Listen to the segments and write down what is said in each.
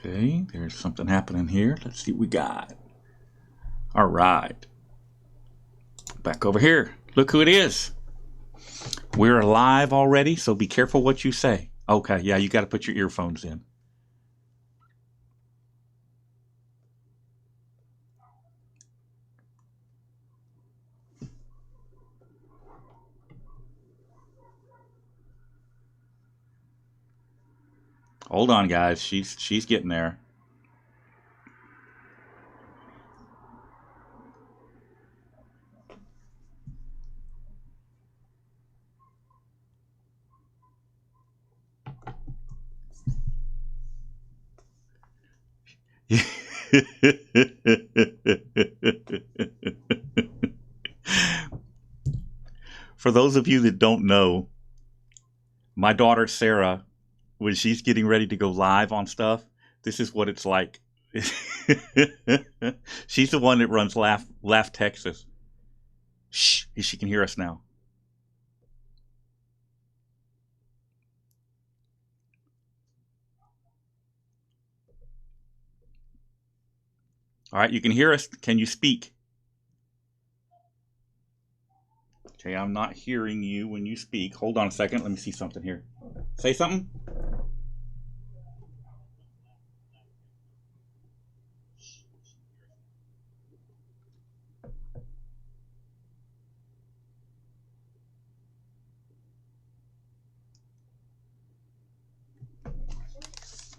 Okay, there's something happening here. Let's see what we got. All right. Back over here. Look who it is. We're live already, so be careful what you say. Okay, yeah, you got to put your earphones in. Hold on, guys. She's getting there. For those of you that don't know, my daughter Sarah, when she's getting ready to go live on stuff, this is what it's like. She's the one that runs Laugh Texas. Shh, she can hear us now. All right, you can hear us. Can you speak? Okay, I'm not hearing you when you speak. Hold on a second. Let me see something here. Say something.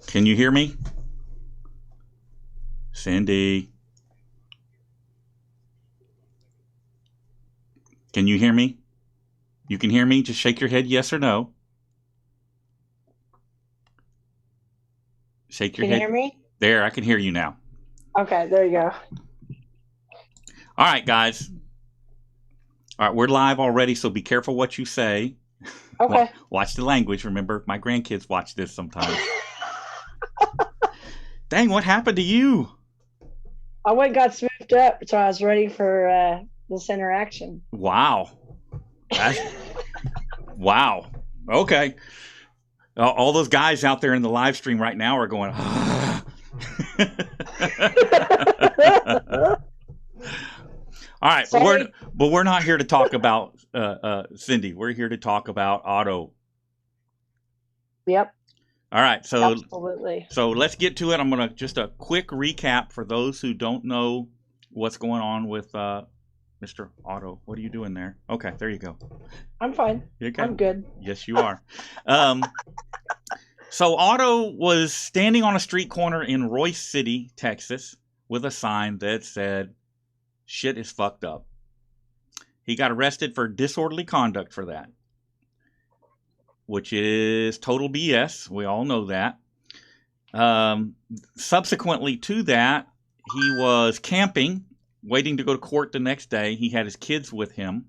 Can you hear me? Cindy. Can you hear me? You can hear me? Just shake your head yes or no. Shake your head. Can you hear me? There, I can hear you now. Okay, there you go. All right, guys. All right, we're live already, so be careful what you say. Okay. Watch the language. Remember, my grandkids watch this sometimes. Dang, what happened to you? I went and got swooped up, so I was ready for this interaction. Wow. Wow. Okay. All those guys out there in the live stream right now are going, ah. All right, but we're not here to talk about Cindy. We're here to talk about Otto. Yep. All right, so absolutely. So let's get to it. I'm gonna just a quick recap for those who don't know what's going on with Mr. Otto. What are you doing there? Okay, there you go. I'm fine. Okay. I'm good. Yes, you are. So Otto was standing on a street corner in Royce City, Texas, with a sign that said, "Shit is fucked up." He got arrested for disorderly conduct for that, which is total BS. We all know that. Subsequently to that, he was camping, waiting to go to court the next day. He had his kids with him,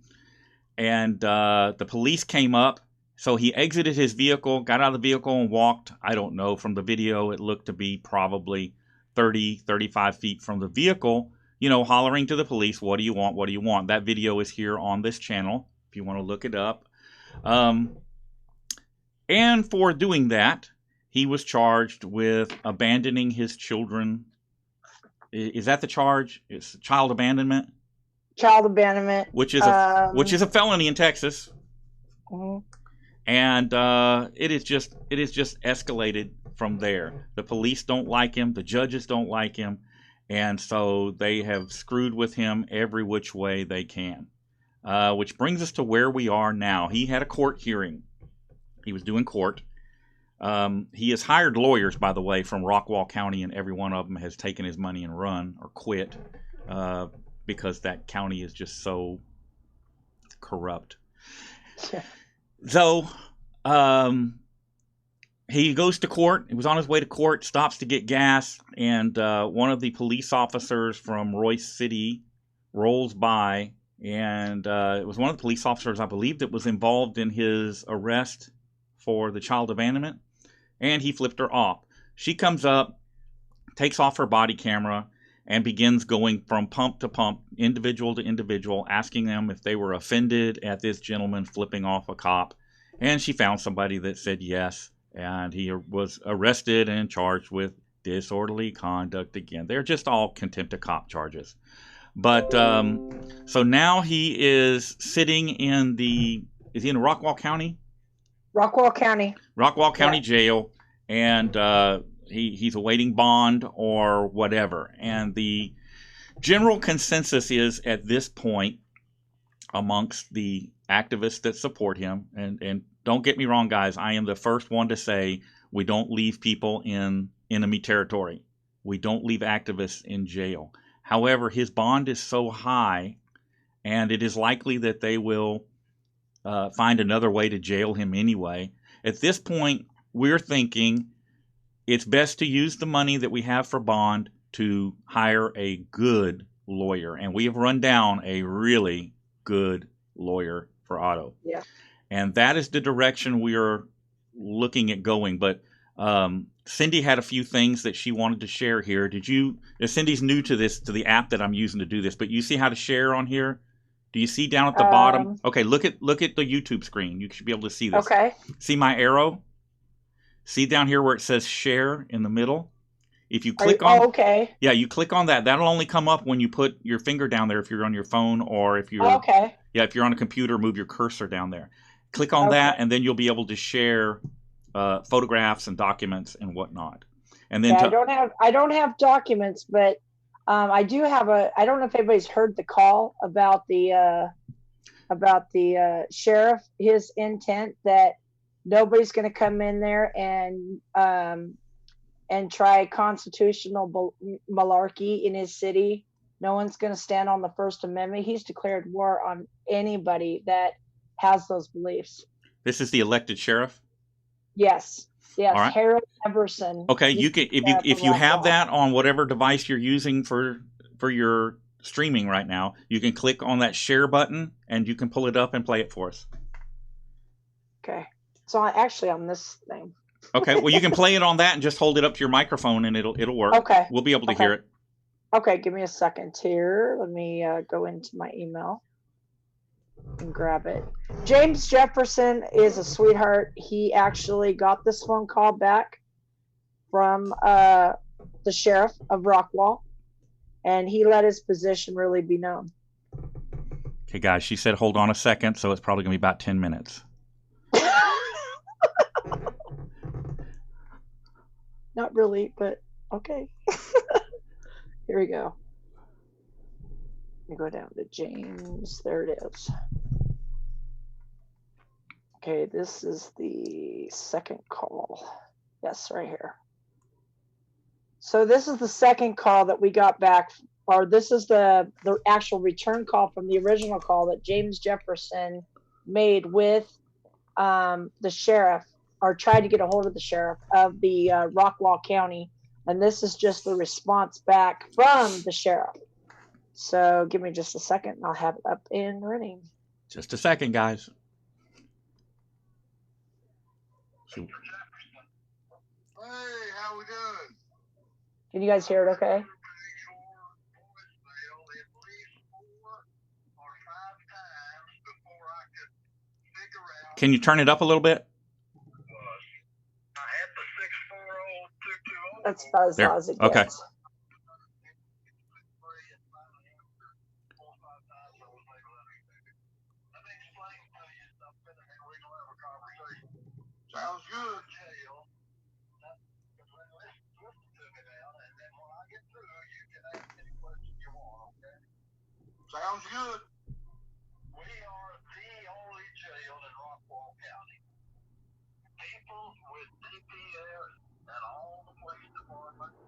and the police came up. So he exited his vehicle, got out of the vehicle, and walked. I don't know. From the video, it looked to be probably 30, 35 feet from the vehicle, you know, hollering to the police, "What do you want? What do you want?" That video is here on this channel if you want to look it up. And for doing that, he was charged with abandoning his children. Is that the charge? It's child abandonment? Child abandonment. Which is a felony in Texas. Mm-hmm. And it is just escalated from there. The police don't like him. The judges don't like him. And so they have screwed with him every which way they can. Which brings us to where we are now. He had a court hearing. He was doing court. He has hired lawyers, by the way, from Rockwall County, and every one of them has taken his money and run or quit because that county is just so corrupt. So he goes to court. He was on his way to court, stops to get gas, and one of the police officers from Royce City rolls by, and it was one of the police officers, I believe, that was involved in his arrest for the child abandonment, and he flipped her off. She comes up, takes off her body camera, and begins going from pump to pump, individual to individual, asking them if they were offended at this gentleman flipping off a cop. And she found somebody that said yes, and he was arrested and charged with disorderly conduct again. They're just all contempt of cop charges. But so now he is sitting in is he in Rockwall County? Rockwall County. Rockwall County Jail, and he's awaiting bond or whatever. And the general consensus is at this point amongst the activists that support him, and don't get me wrong, guys, I am the first one to say we don't leave people in enemy territory. We don't leave activists in jail. However, his bond is so high, and it is likely that they will find another way to jail him anyway. At this point, we're thinking it's best to use the money that we have for bond to hire a good lawyer. And we have run down a really good lawyer for Otto. Yeah. And that is the direction we are looking at going. But Cindy had a few things that she wanted to share here. Cindy's new to the app that I'm using to do this, but you see how to share on here? Do you see down at the bottom? Okay, look at the YouTube screen. You should be able to see this. Okay. See my arrow? See down here where it says share in the middle? If you click on, okay. Yeah, you click on that. That'll only come up when you put your finger down there if you're on your phone, or if you're if you're on a computer, move your cursor down there. Click on that, and then you'll be able to share photographs and documents and whatnot. And then I don't have documents, but I do have I don't know if anybody's heard the call about the sheriff, his intent that nobody's going to come in there and try constitutional malarkey in his city. No one's going to stand on the First Amendment. He's declared war on anybody that has those beliefs. This is the elected sheriff? Yes. Yes, right. Harold Everson. Okay, you can if you have that on whatever device you're using for your streaming right now, you can click on that share button and you can pull it up and play it for us. Okay. So actually on this thing. Okay, well you can play it on that and just hold it up to your microphone and it'll work. Okay. We'll be able to hear it. Okay, give me a second here. Let me go into my email and grab it. James Jefferson is a sweetheart. He actually got this phone call back from the sheriff of Rockwall, and he let his position really be known. Okay, guys, she said hold on a second, so it's probably going to be about 10 minutes. Not really, but okay. Here we go. Let me go down to James. There it is. Okay, this is the second call. Yes, right here. So this is the second call that we got back, or this is the actual return call from the original call that James Jefferson made with the sheriff, or tried to get a hold of the sheriff of the Rockwall County. And this is just the response back from the sheriff. So give me just a second and I'll have it up and running. Just a second, guys. Hey, how we doing? Can you guys hear it okay? Can you turn it up a little bit? That's about as loud as it gets. Okay. Sounds good. Sounds good. We are the only jail in Rockwall County. People with DPS and all the police departments,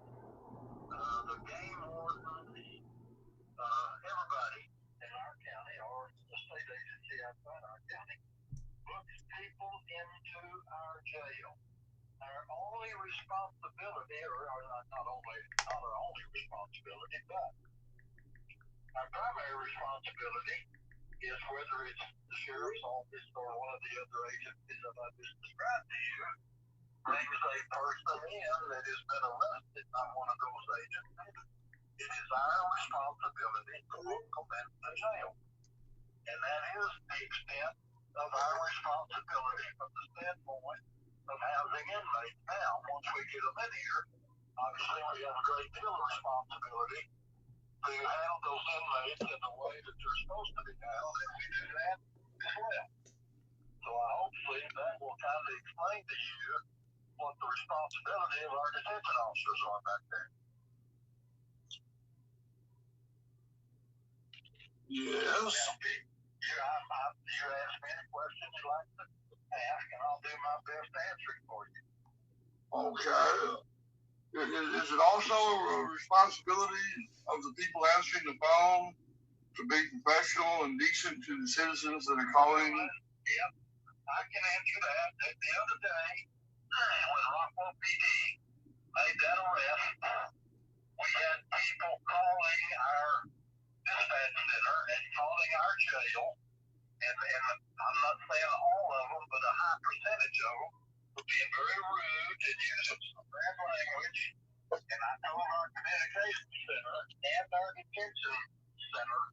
the game wardens, everybody in our county, or the state agency outside our county, books people into our jail. Our only responsibility, or not our only responsibility, but our primary responsibility is whether it's the sheriff's office or one of the other agencies that I just described to you, brings a person in that has been arrested by one of those agencies. It is our responsibility to welcome them to jail. And that is the extent of our responsibility from the standpoint of housing inmates. Now, once we get them in here, obviously we have a great deal of responsibility to house those inmates in the way that they're supposed to be housed, and we do that as well. So hopefully that will kind of explain to you what the responsibility of our detention officers are back there. Yes. You ask me any questions you'd like to ask, and I'll do my best to answer it for you. Okay. Is it also a responsibility of the people answering the phone to be professional and decent to the citizens that are calling? Yep, I can answer that. The other day, when Rockwell PD made that arrest, we had people calling our dispatch center and calling our jail, and I'm not saying all of them, but a high percentage of them were being very rude and using some bad language. And I told our communications center and our detention center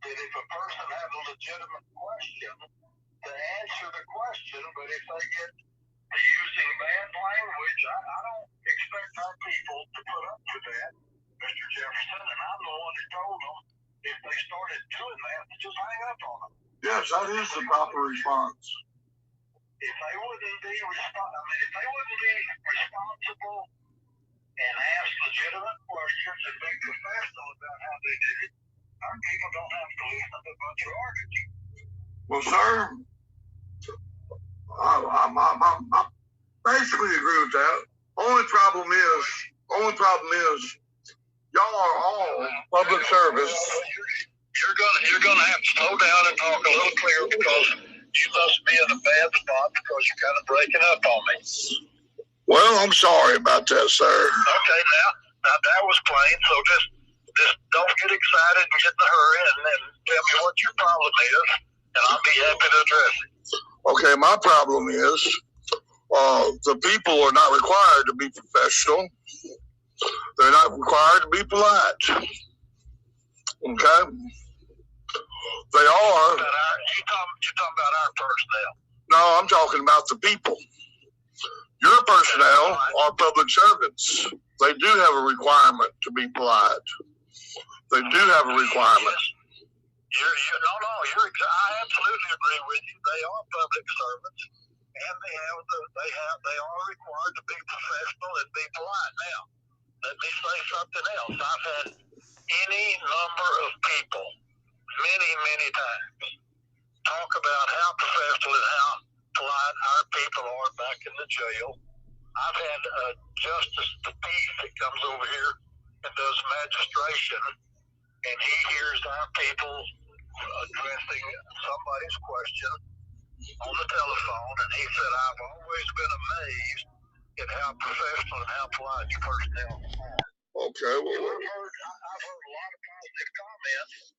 that if a person has a legitimate question, to answer the question, but if they get to using bad language, I don't expect our people to put up with that, Mr. Jefferson, and I'm the one who told them if they started doing that, to just hang up on them. Yes, that is the proper response. If they wouldn't be responsible and ask legitimate questions and be professional about how they did it, our people don't have to listen to a bunch of arguing. Well, sir, I basically agree with that. Only problem is, y'all are all public service. You're gonna have to slow down and talk a little clearer because you must be in a bad spot because you're kind of breaking up on me. Well, I'm sorry about that, sir. Okay, now that was plain. So just don't get excited and get in a hurry and tell me what your problem is, and I'll be happy to address it. Okay, my problem is the people are not required to be professional. They're not required to be polite. Okay? They are. You're talking about our personnel. No, I'm talking about the people. Your personnel are public servants. They do have a requirement to be polite. They do have a requirement. I absolutely agree with you. They are public servants, and they are required to be professional and be polite. Now, let me say something else. I've had any number of people, many times, talk about how professional and how polite our people are back in the jail. I've had Justice the Peace that comes over here and does magistration, and he hears our people addressing somebody's question on the telephone, and he said, I've always been amazed at how professional and how polite your personnel are. Okay, well, I've heard a lot of positive comments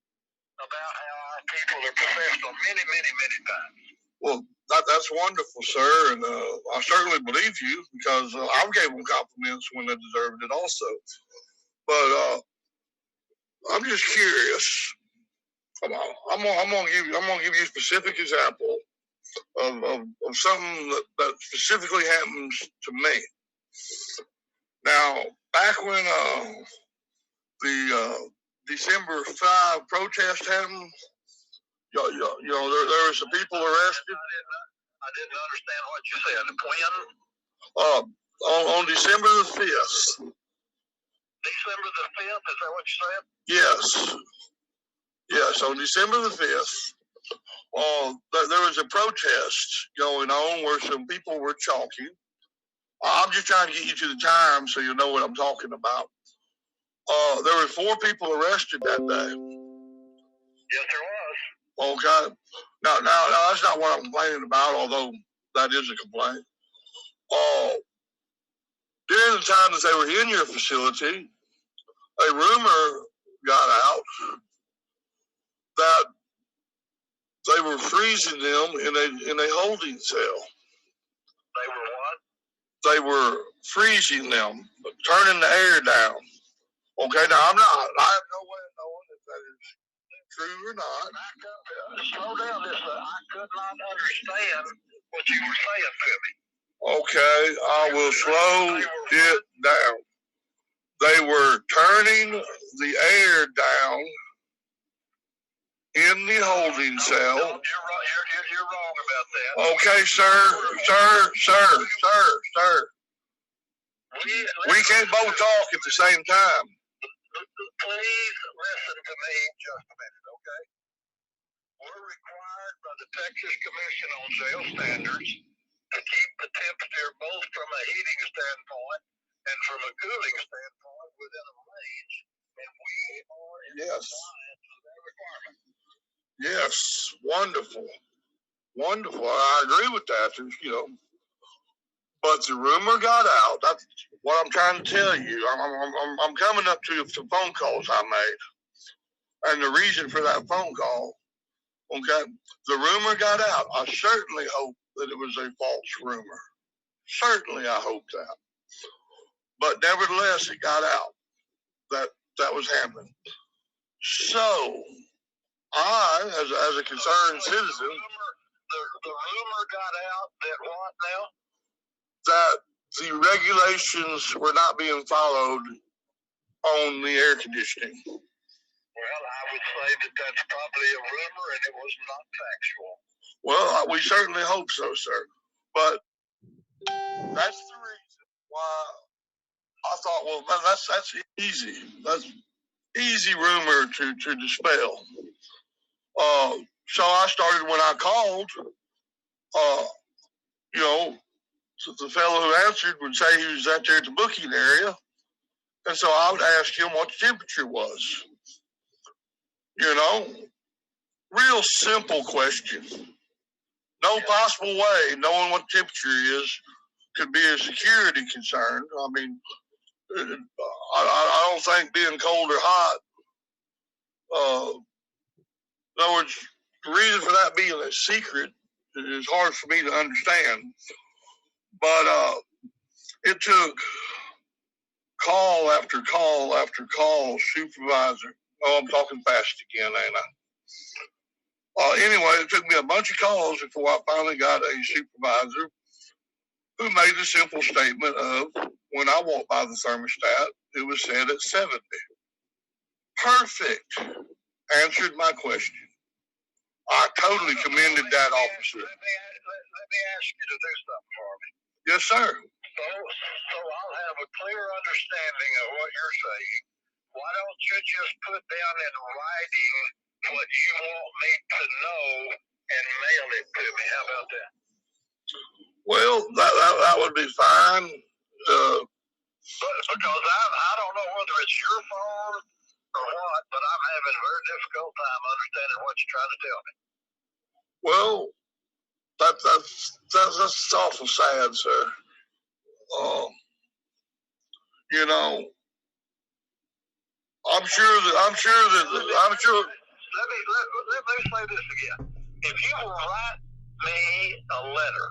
about how our people are professional many times. Well, that's wonderful, sir, and I certainly believe you because I gave them compliments when they deserved it also. But I'm just curious. I'm gonna give you a specific example of something that specifically happens to me. Now, back when the December 5 protest happened, there were some people arrested. I didn't understand what you said. When? On December the 5th. December the 5th, is that what you said? Yes. Yes, on December the 5th, there was a protest going on where some people were talking. I'm just trying to get you to the time so you know what I'm talking about. There were 4 people arrested that day. Yes, there was. Okay. Now, that's not what I'm complaining about, although that is a complaint. During the time that they were in your facility, a rumor got out that they were freezing them in a holding cell. They were what? They were freezing them, turning the air down. Okay, now I have no way of knowing if that is True or not? Slow down this. I could not understand what you were saying to me. Okay, I will slow it down. They were turning the air down in the holding cell. No, you're wrong about that. Okay, sir. We can't both talk at the same time. Please listen to me just a minute, okay? We're required by the Texas Commission on Jail Standards to keep the temperature both from a heating standpoint and from a cooling standpoint within a range, and we are in compliance with that requirement. Yes, wonderful. I agree with that. But the rumor got out. That's what I'm trying to tell you. I'm coming up to some phone calls I made, and the reason for that phone call. Okay, the rumor got out. I certainly hope that it was a false rumor. Certainly, I hope that. But nevertheless, it got out that was happening. So, I, as a concerned citizen, the rumor got out that what now? That the regulations were not being followed on the air conditioning. Well, I would say that that's probably a rumor and it was not factual. Well, we certainly hope so, sir. But that's the reason why I thought, well, that's easy. That's easy rumor to dispel. So I started when I called, the fellow who answered would say he was out there at the booking area. And so I would ask him what the temperature was. Real simple question. No possible way knowing what the temperature is could be a security concern. I mean, I don't think being cold or hot, in other words, the reason for that being a secret is hard for me to understand. But it took call after call after call, supervisor. Oh, I'm talking fast again, ain't I? Anyway, it took me a bunch of calls before I finally got a supervisor who made the simple statement of, when I walked by the thermostat, it was set at 70. Perfect. Answered my question. I totally commended that officer. Let me ask you to do something for me. Yes, sir. So I'll have a clear understanding of what you're saying. Why don't you just put down in writing what you want me to know and mail it to me? How about that? Well, that would be fine. Because I don't know whether it's your phone or what, but I'm having a very difficult time understanding what you're trying to tell me. Well, that's awful sad, sir. I'm sure. Let me say this again. If you will write me a letter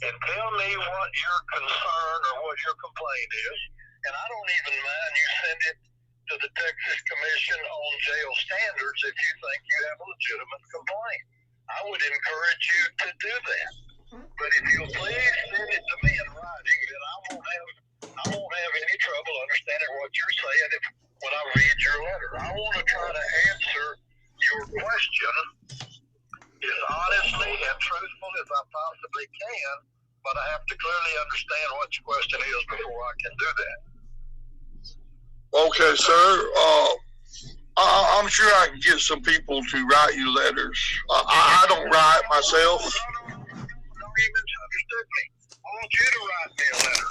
and tell me what your concern or what your complaint is, and I don't even mind you send it to the Texas Commission on Jail Standards if you think you have a legitimate complaint. I would encourage you to do that. But if you'll please send it to me in writing, then I won't have any trouble understanding what you're saying when I read your letter. I want to try to answer your question as honestly and truthful as I possibly can, but I have to clearly understand what your question is before I can do that. Okay, sir. I'm sure I can get some people to write you letters. I don't write myself. No, you misunderstood me. I want you to write me a letter.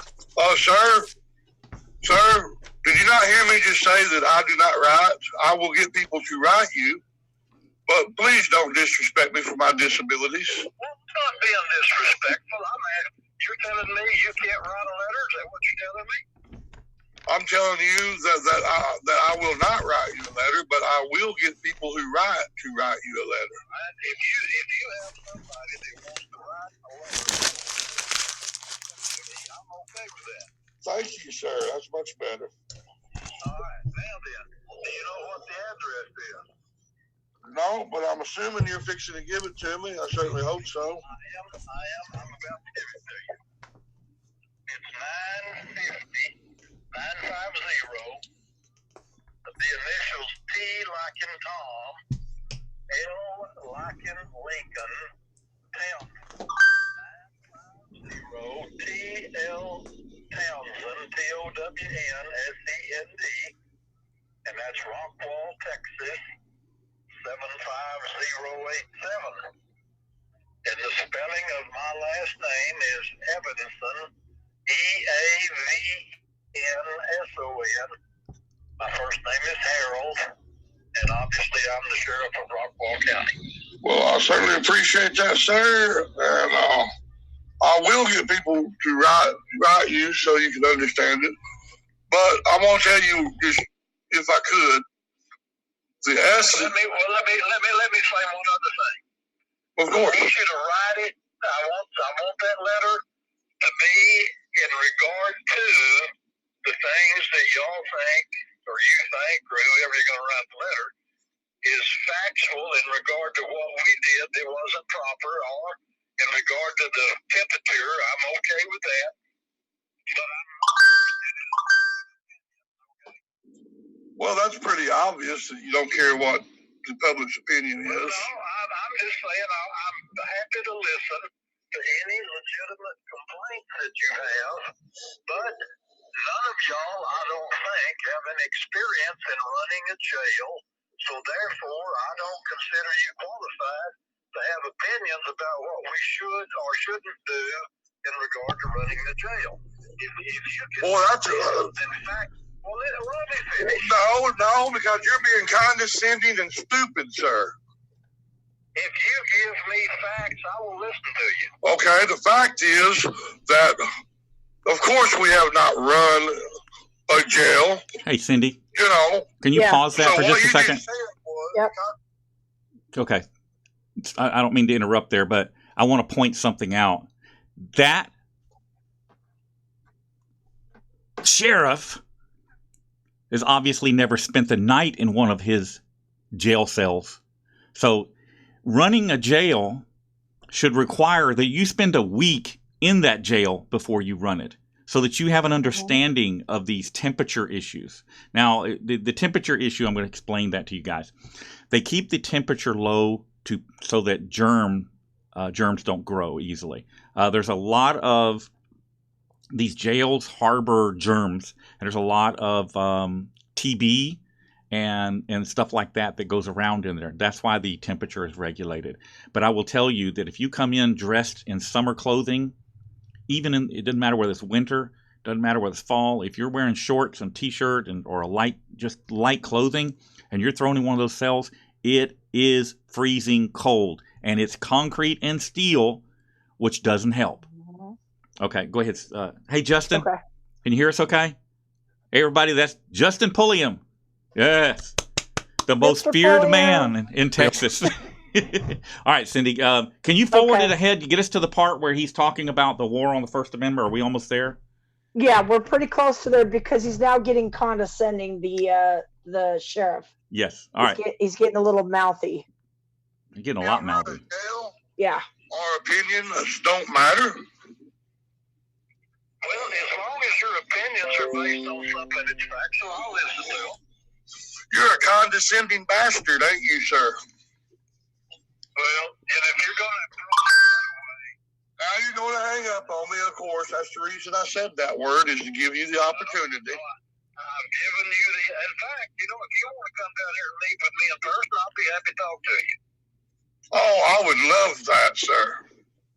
Sir, did you not hear me just say that I do not write? I will get people to write you, but please don't disrespect me for my disabilities. Well, I'm not being disrespectful. You're telling me you can't write a letter? Is that what you're telling me? I'm telling you that I will not write you a letter, but I will get people who write to write you a letter. And if you have somebody that wants to write a letter, I'm okay with that. Thank you, sir. That's much better. All right. Now then, do you know what the address is? No, but I'm assuming you're fixing to give it to me. I certainly hope so. I am. I'm about to give it to you. It's 950. The initials T like in Tom, L like in Lincoln, Townsend. 950 T-L Townsend, Townsend, and that's Rockwall, Texas, 75087. And the spelling of my last name is Evanston, Eavenson. My first name is Harold, and obviously I'm the sheriff of Rockwall County. Well, I certainly appreciate that, sir. And I will get people to write you so you can understand it. But I want to tell you, just if I could, the essence. Let me say one other thing. Of course. I want you to write it. I want that letter to be in regard to the things that y'all think, or you think, or whoever you're going to write the letter, is factual in regard to what we did that wasn't proper, or in regard to the temperature. I'm okay with that. But Well, that's pretty obvious that you don't care what the public's opinion is. no, I'm just saying I'm happy to listen to any legitimate complaint that you have, but none of y'all, I don't think, have an experience in running a jail, so therefore I don't consider you qualified to have opinions about what we should or shouldn't do in regard to running the jail. If you can, Boy, that's in fact, well, let me finish. No, because you're being condescending and stupid, sir. If you give me facts, I will listen to you. Okay, the fact is that, of course, we have not run a jail. Hey, Cindy, You know. can you pause that So for what just a you second? just said was, Yep. Okay. I don't mean to interrupt there, but I want to point something out. That sheriff has obviously never spent the night in one of his jail cells. So running a jail should require that you spend a week in that jail before you run it, so that you have an understanding of these temperature issues. Now, the temperature issue, I'm going to explain that to you guys. They keep the temperature low so that germs don't grow easily. There's a lot of these jails harbor germs, and there's a lot of TB and stuff like that goes around in there. That's why the temperature is regulated. But I will tell you that if you come in dressed in summer clothing, it doesn't matter whether it's winter, doesn't matter whether it's fall, if you're wearing shorts and t-shirt or light clothing, and you're thrown in one of those cells, it is freezing cold, and it's concrete and steel, which doesn't help. Okay, go ahead. Hey, Justin, Okay. Can you hear us okay? Hey, everybody, that's Justin Pulliam. Yes, the most feared Pulliam. man in Texas. All right, Cindy, can you forward Okay. it ahead? Get us to the part where he's talking about the war on the First Amendment. Are we almost there? Yeah, we're pretty close to there because he's now getting condescending, the sheriff. Yes. All right. He's getting a little mouthy. You're getting a lot mouthy. Jail, Yeah. our opinions don't matter. Well, as long as your opinions are based on something that's factual, I'll listen to them. You're a condescending bastard, ain't you, sir? Well, and if you're going to Now you're going to hang up on me, of course. That's the reason I said that word, is to give you the opportunity. I've given you in fact, if you want to come down here and meet with me in person, I'll be happy to talk to you. Oh, I would love that, sir.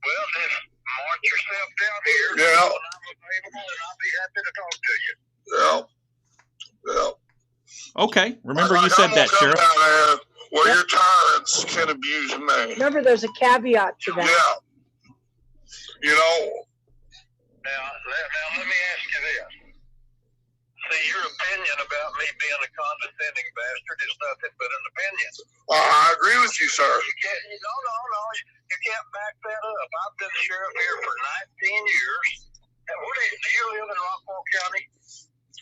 Well, just march yourself down here. Yeah. When I'm available, and I'll be happy to talk to you. Yeah. Okay. Remember you said that, I'm Sheriff. down there where your tyrants can abuse me. Remember, there's a caveat to that. Yeah. You know, Now, let me ask you this. See, your opinion about me being a condescending bastard is nothing but an opinion. I agree with you, sir. You can't, no. You can't back that up. I've been sheriff here for 19 years. And do you live in Rockwall County?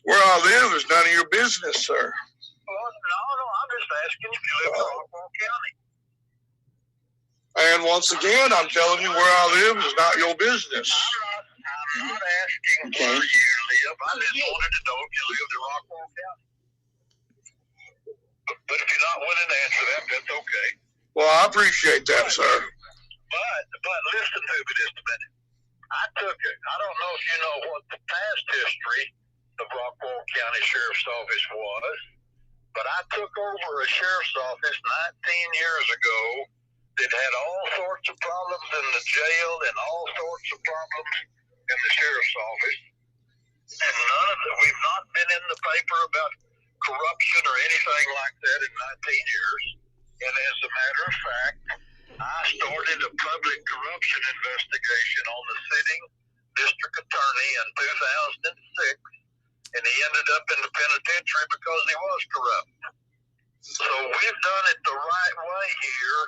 Where I live is none of your business, sir. Well, no, I'm just asking if you live in Rockwall County. And once again, I'm telling you where I live is not your business. I'm not asking where you live. I just wanted to know if you lived in Rockwall County. But if you're not willing to answer that, that's okay. Well, I appreciate that, sir. But listen to me just a minute. I took it. I don't know if you know what the past history of Rockwall County Sheriff's Office was, but I took over a sheriff's office 19 years ago that had all sorts of problems in the jail and all sorts of problems in the sheriff's office. And none of it, we've not been in the paper about corruption or anything like that in 19 years. And as a matter of fact, I started a public corruption investigation on the sitting district attorney in 2006, and he ended up in the penitentiary because he was corrupt. So we've done it the right way here,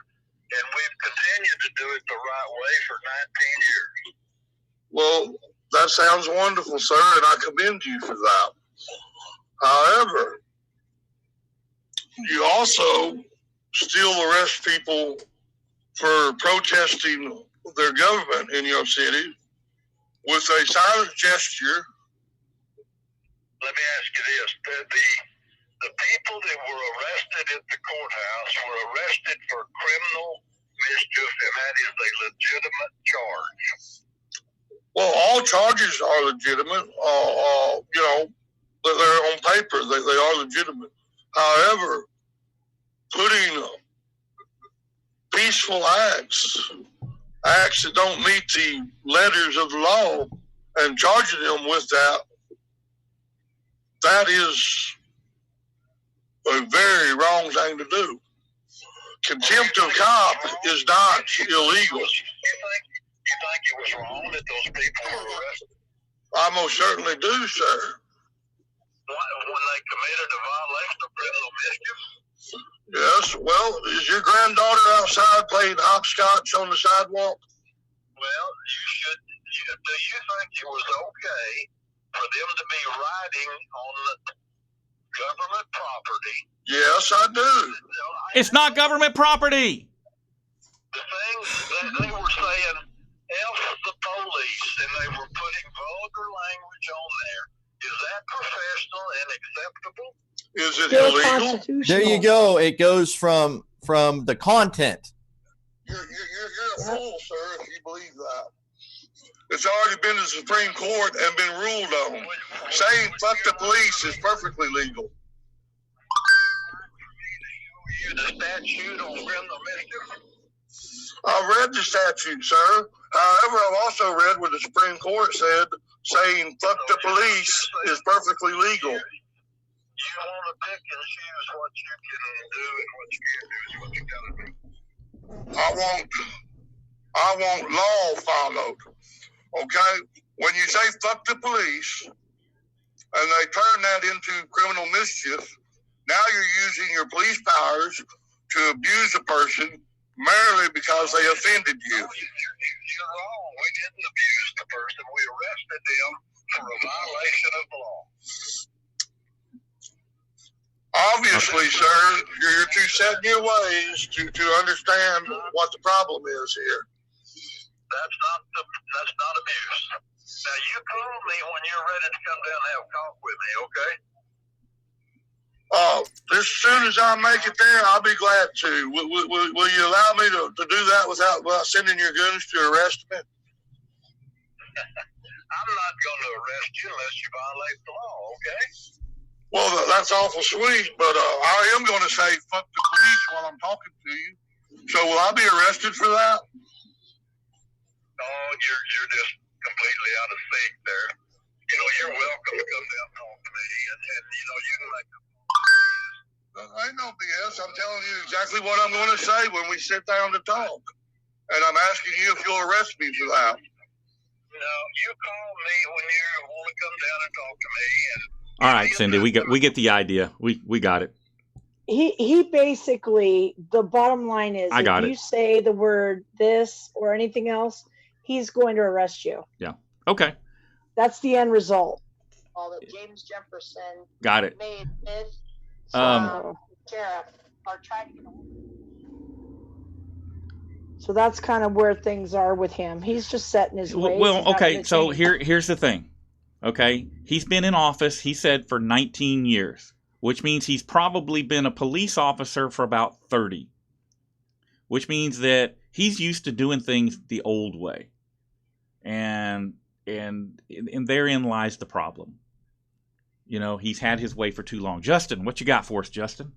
and we've continued to do it the right way for 19 years. Well, that sounds wonderful, sir, and I commend you for that. However, you also still arrest people for protesting their government in your city with a silent gesture. Let me ask you this. The people that were arrested at the courthouse were arrested for criminal mischief, and that is a legitimate charge. Well, all charges are legitimate. You know, they're on paper. They are legitimate. However, putting peaceful acts that don't meet the letters of the law, and charging them with that is a very wrong thing to do. Contempt of cop is not illegal. You think it was wrong that those people were arrested? I most certainly do, sir. When they committed a violation of criminal mischief? Yes, well, is your granddaughter outside playing hopscotch on the sidewalk? Well, do you think it was okay for them to be riding on the government property? Yes, I do. It's not government property. The thing they were saying, F the police, and they were putting vulgar language on there. Is that professional and acceptable? Is it Still illegal? constitutional. There you go. It goes from the content. You're a fool, sir, if you believe that. It's already been to the Supreme Court and been ruled on. Saying fuck the police is perfectly legal. You the statute on criminal mischief? I read the statute, sir. However, I've also read what the Supreme Court said, saying fuck the police is perfectly legal. You want to pick and choose what you can do and what you can't do is what you got to do. I want law followed. Okay? When you say fuck the police and they turn that into criminal mischief, now you're using your police powers to abuse a person merely because they offended you. You're wrong. We didn't abuse the person. We arrested them for a violation of the law. Obviously, sir, you're too set in your ways to understand what the problem is here. That's not abuse. Now you call me when you're ready to come down and have a talk with me, okay? As soon as I make it there, I'll be glad to. Will you allow me to do that without sending your goons to arrest me? I'm not going to arrest you unless you violate the law, okay? Well, that's awful sweet, but I am going to say fuck the police while I'm talking to you. So will I be arrested for that? No, you're just completely out of sync there. You know, you're welcome to come down and talk to me, and you know, you can make Ain't no BS. I'm telling you exactly what I'm going to say when we sit down to talk. And I'm asking you if you'll arrest me for that. No, you call me when you want to come down and talk to me. And All right, Cindy, we get the idea. We got it. He basically, the bottom line is, I got if it. you say the word this or anything else, he's going to arrest you. Yeah. Okay. That's the end result. All that James Jefferson Got it. made this. Um, So, sheriff or tried to get a hold. So that's kind of where things are with him. He's just set in his ways. Well, He's not okay, gonna so change. here's the thing. Okay, he's been in office, he said, for 19 years, which means he's probably been a police officer for about 30, which means that he's used to doing things the old way, and therein lies the problem. You know, he's had his way for too long. Justin, what you got for us, Justin?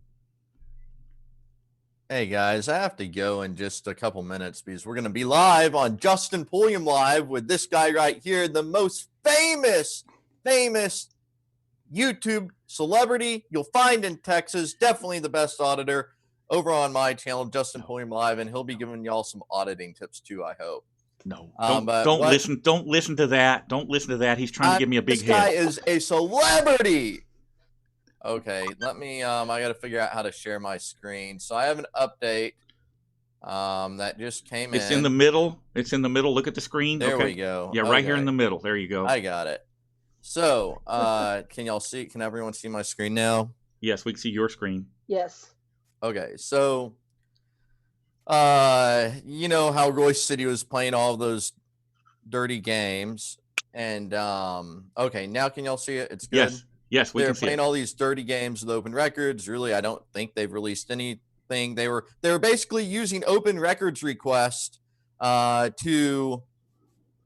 Hey guys, I have to go in just a couple minutes because we're going to be live on Justin Pulliam Live with this guy right here, the most famous YouTube celebrity you'll find in Texas. Definitely the best auditor over on my channel, Justin Pulliam Live, and he'll be giving y'all some auditing tips too, I hope. No, Don't listen. Don't listen to that. Don't listen to that. He's trying to give me a big This guy head. is a celebrity. Okay, let me. I got to figure out how to share my screen. So I have an update that just came in. It's in the middle. It's in the middle. Look at the screen. There okay. we go. Yeah, right here in the middle. There you go. I got it. So, can y'all see? Can everyone see my screen now? Yes, we can see your screen. Yes. Okay, so, you know how Royce City was playing all those dirty games, and okay, now can y'all see it? It's good. Yes, we can see it. They're playing all these dirty games with open records. Really, I don't think they've released anything. They were basically using open records requests to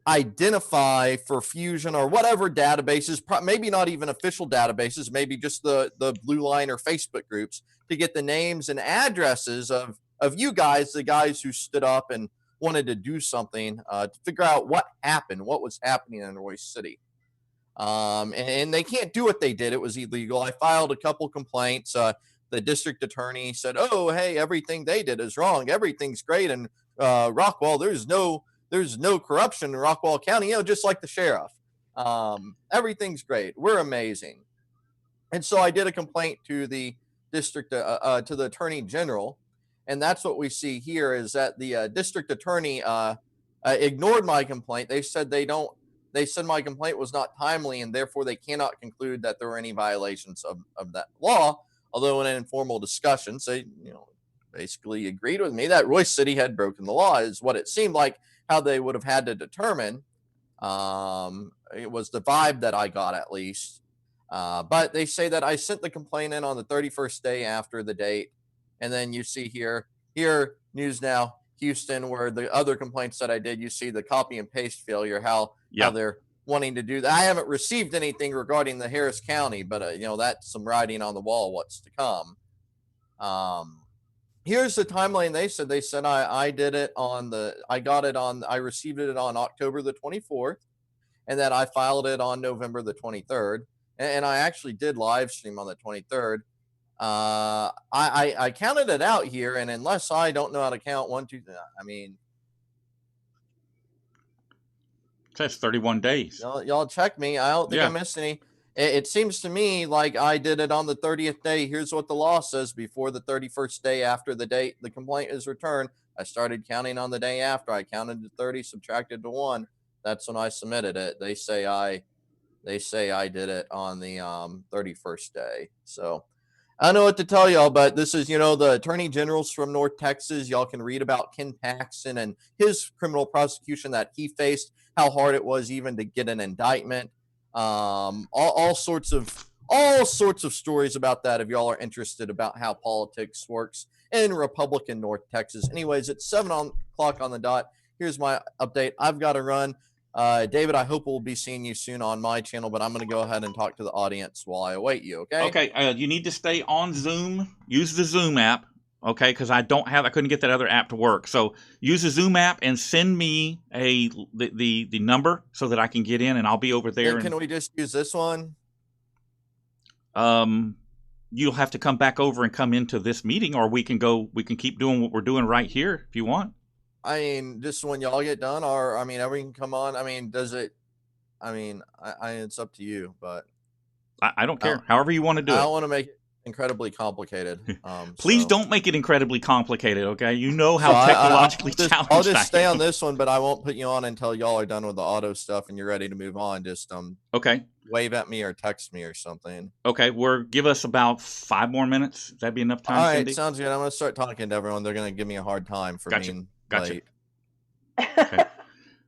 identify for Fusion or whatever databases, maybe not even official databases, maybe just the Blue Line or Facebook groups, to get the names and addresses of you guys, the guys who stood up and wanted to do something to figure out what happened, what was happening in Royce City. And they can't do what they did. It was illegal. I filed a couple complaints. The district attorney said, "Oh, hey, everything they did is wrong. Everything's great. And Rockwall, there's no corruption in Rockwall County, you know, just like the sheriff. Everything's great. We're amazing." And so I did a complaint to the district, to the attorney general. And that's what we see here is that the district attorney ignored my complaint. They said my complaint was not timely and therefore they cannot conclude that there were any violations of that law. Although in an informal discussion, they, basically agreed with me that Royce City had broken the law, is what it seemed like how they would have had to determine. It was the vibe that I got, at least. But they say that I sent the complaint in on the 31st day after the date. And then you see here, News Now, Houston, where the other complaints that I did, you see the copy and paste failure, how they're wanting to do that. I haven't received anything regarding the Harris County, but that's some writing on the wall, what's to come. Here's the timeline. They said I did it I received it on October the 24th, and then I filed it on November the 23rd. And I actually did live stream on the 23rd. I counted it out here, and unless I don't know how to count 1, 2, I mean, that's 31 days. Y'all check me. I don't think I missed any. It seems to me like I did it on the 30th day. Here's what the law says: before the 31st day after the date the complaint is returned. I started counting on the day after. I counted to 30, subtracted to 1. That's when I submitted it. They say I did it on the 31st day. So I don't know what to tell y'all, but this is, the attorney generals from North Texas. Y'all can read about Ken Paxton and his criminal prosecution that he faced, how hard it was even to get an indictment. All sorts of stories about that if y'all are interested about how politics works in Republican North Texas. Anyways, it's 7 o'clock on the dot. Here's my update. I've got to run. David, I hope we'll be seeing you soon on my channel, but I'm going to go ahead and talk to the audience while I await you. Okay. Okay. You need to stay on Zoom. Use the Zoom app. Okay, because I couldn't get that other app to work. So use the Zoom app and send me the number so that I can get in, and I'll be over there. Can we just use this one? You'll have to come back over and come into this meeting, or we can keep doing what we're doing right here if you want. I mean, just when y'all get done, or everyone can come on. I mean, it's up to you, but I don't care. However you want to do it. I don't want to make it. incredibly complicated. Please So- don't make it incredibly complicated, okay? You know how So technologically I'll challenged just stay I am. on this one, but I won't put you on until y'all are done with the auto stuff and you're ready to move on. Just Okay. wave at me or text me or something. Okay. Give us about 5 more minutes. That'd be enough time, All right, Cindy? sounds good. I'm gonna start talking to everyone. They're gonna give me a hard time for Gotcha. being Gotcha. late. Okay.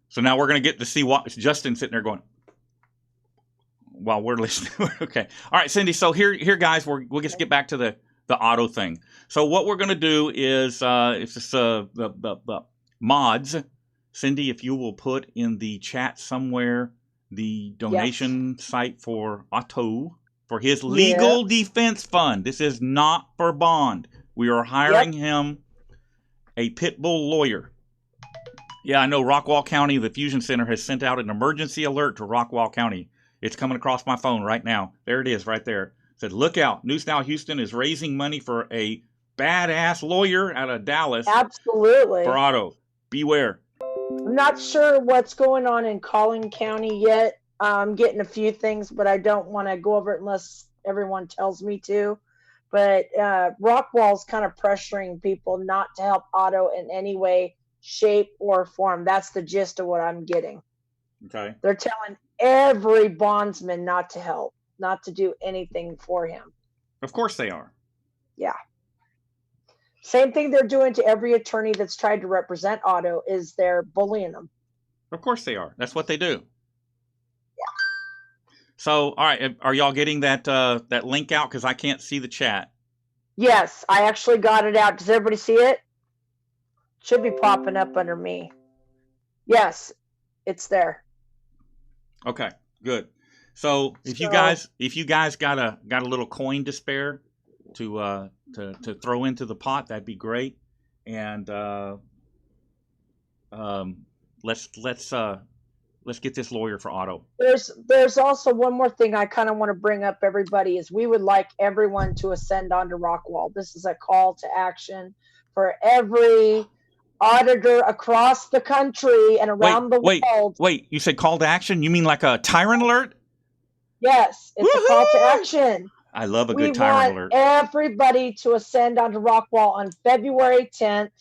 So now we're going to get to see what Justin sitting there going while we're listening. Okay. All right, Cindy. So here, guys, we'll just get back to the auto thing. So what we're going to do is, it's just the mods. Cindy, if you will put in the chat somewhere the donation site for Otto for his legal defense fund. This is not for bond. We are hiring him a pit bull lawyer. Yeah, I know Rockwall County, the Fusion Center, has sent out an emergency alert to Rockwall County. It's coming across my phone right now. There it is right there. It said, look out. News Now Houston is raising money for a badass lawyer out of Dallas. Absolutely. For Otto. Beware. I'm not sure what's going on in Collin County yet. I'm getting a few things, but I don't want to go over it unless everyone tells me to. But Rockwall's kind of pressuring people not to help Otto in any way, shape, or form. That's the gist of what I'm getting. Okay. They're telling every bondsman not to help, not to do anything for him. Of course they are. Yeah. Same thing they're doing to every attorney that's tried to represent Otto is they're bullying them. Of course they are. That's what they do. Yeah. So, all right, are y'all getting that link out? Because I can't see the chat. Yes, I actually got it out. Does everybody see it? Should be popping up under me. Yes, it's there. Okay, good. So if you guys got a little coin to spare to throw into the pot, that'd be great. And let's get this lawyer for Otto. There's also one more thing I kind of want to bring up, everybody, is we would like everyone to ascend onto Rockwall. This is a call to action for every auditor across the country and around the world. Wait, you said call to action? You mean like a tyrant alert? Yes, it's a call to action. I love a good tyrant alert. We want everybody to ascend onto Rockwall on February 10th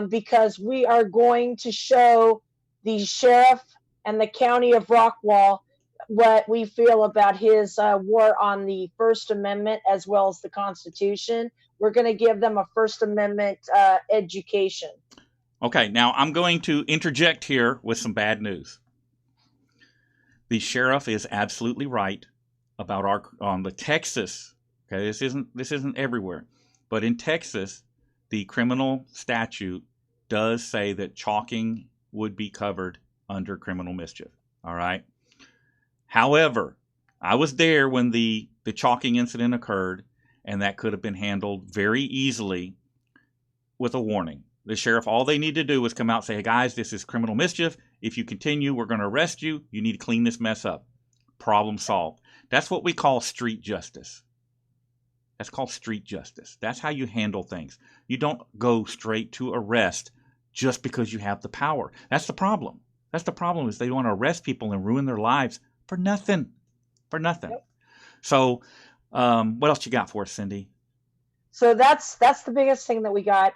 because we are going to show the sheriff and the county of Rockwall what we feel about his war on the First Amendment as well as the Constitution. We're going to give them a First Amendment education. Okay, now I'm going to interject here with some bad news. The sheriff is absolutely right about on the Texas. Okay, this isn't everywhere, but in Texas, the criminal statute does say that chalking would be covered under criminal mischief. All right. However, I was there when the chalking incident occurred, and that could have been handled very easily with a warning. The sheriff, all they need to do is come out and say, hey, guys, this is criminal mischief. If you continue, we're going to arrest you. You need to clean this mess up. Problem solved. That's what we call street justice. That's called street justice. That's how you handle things. You don't go straight to arrest just because you have the power. That's the problem. That's the problem, is they want to arrest people and ruin their lives for nothing. For nothing. Yep. So what else you got for us, Cindy? So that's the biggest thing that we got.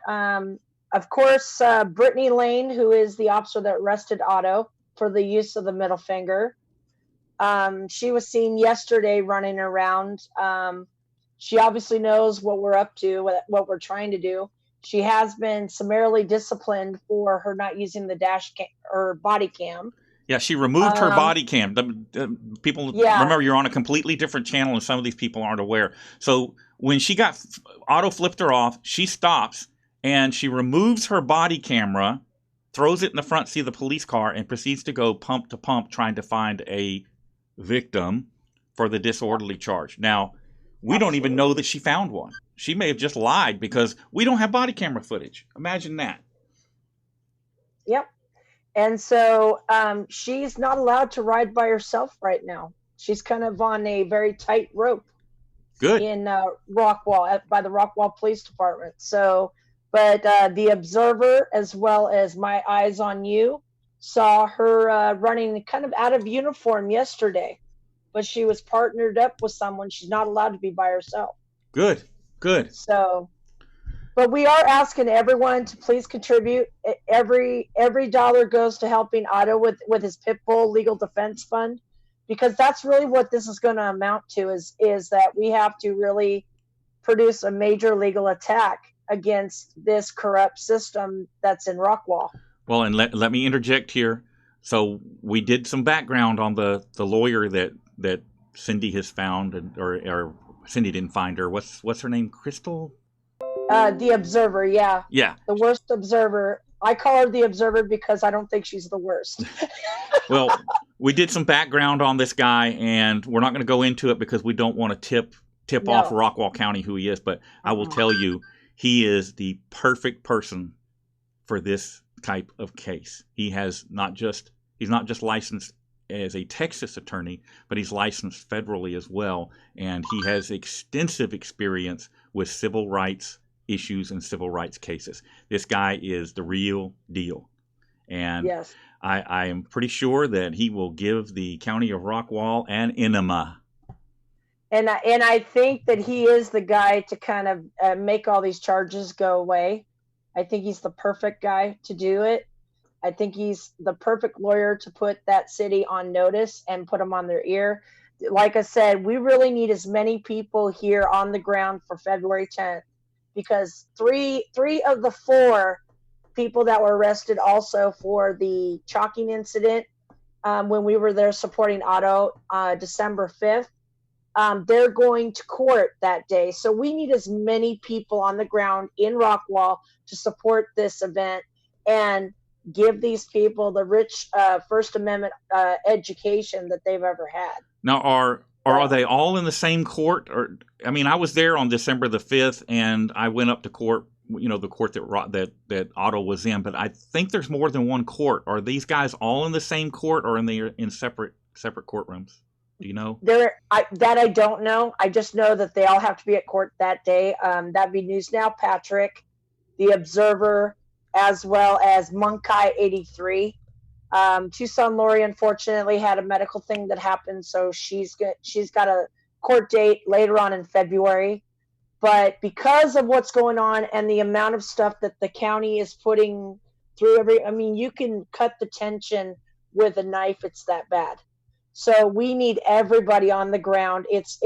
Of course, Brittany Lane, who is the officer that arrested Otto for the use of the middle finger. She was seen yesterday running around. She obviously knows what we're up to, what we're trying to do. She has been summarily disciplined for her not using the dash cam or body cam. Yeah, she removed her body cam. People remember you're on a completely different channel, and some of these people aren't aware. So when Otto flipped her off, she stops and she removes her body camera, throws it in the front seat of the police car, and proceeds to go pump to pump trying to find a victim for the disorderly charge. Now, we don't even know that she found one. She may have just lied because we don't have body camera footage. Imagine that. Yep. And so she's not allowed to ride by herself right now. She's kind of on a very tight rope. Good. In Rockwall, by the Rockwall Police Department. So, but the Observer, as well as My Eyes on You, saw her running kind of out of uniform yesterday. But she was partnered up with someone. She's not allowed to be by herself. Good. So, but we are asking everyone to please contribute. Every dollar goes to helping Otto with his pit bull legal defense fund, because that's really what this is going to amount to, is that we have to really produce a major legal attack against this corrupt system that's in Rockwall. Well, and let me interject here. So we did some background on the lawyer that Cindy has found, or Cindy didn't find her. What's her name? Crystal? The Observer, yeah. Yeah. The worst observer. I call her the Observer because I don't think she's the worst. Well, we did some background on this guy, and we're not going to go into it because we don't want to tip off Rockwall County who he is, but I will tell you, he is the perfect person for this type of case. He's not just licensed as a Texas attorney, but he's licensed federally as well, and he has extensive experience with civil rights issues and civil rights cases. This guy is the real deal, and yes. I am pretty sure that he will give the county of Rockwall an enema. And I think that he is the guy to kind of make all these charges go away. I think he's the perfect guy to do it. I think he's the perfect lawyer to put that city on notice and put them on their ear. Like I said, we really need as many people here on the ground for February 10th, because three of the 4 people that were arrested also for the chalking incident when we were there supporting Otto December 5th, they're going to court that day. So we need as many people on the ground in Rockwall to support this event and give these people the rich First Amendment education that they've ever had. Now, are they all in the same court? Or I mean, I was there on December the 5th, and I went up to court, the court that Otto was in. But I think there's more than one court. Are these guys all in the same court, or are they in separate courtrooms? Do you know? I don't know. I just know that they all have to be at court that day. That'd be News Now Patrick, the Observer, as well as Monkai 83. Tucson Lori unfortunately had a medical thing that happened, so she's got a court date later on in February. But because of what's going on and the amount of stuff that the county is putting through you can cut the tension with a knife. It's that bad. So we need everybody on the ground. It's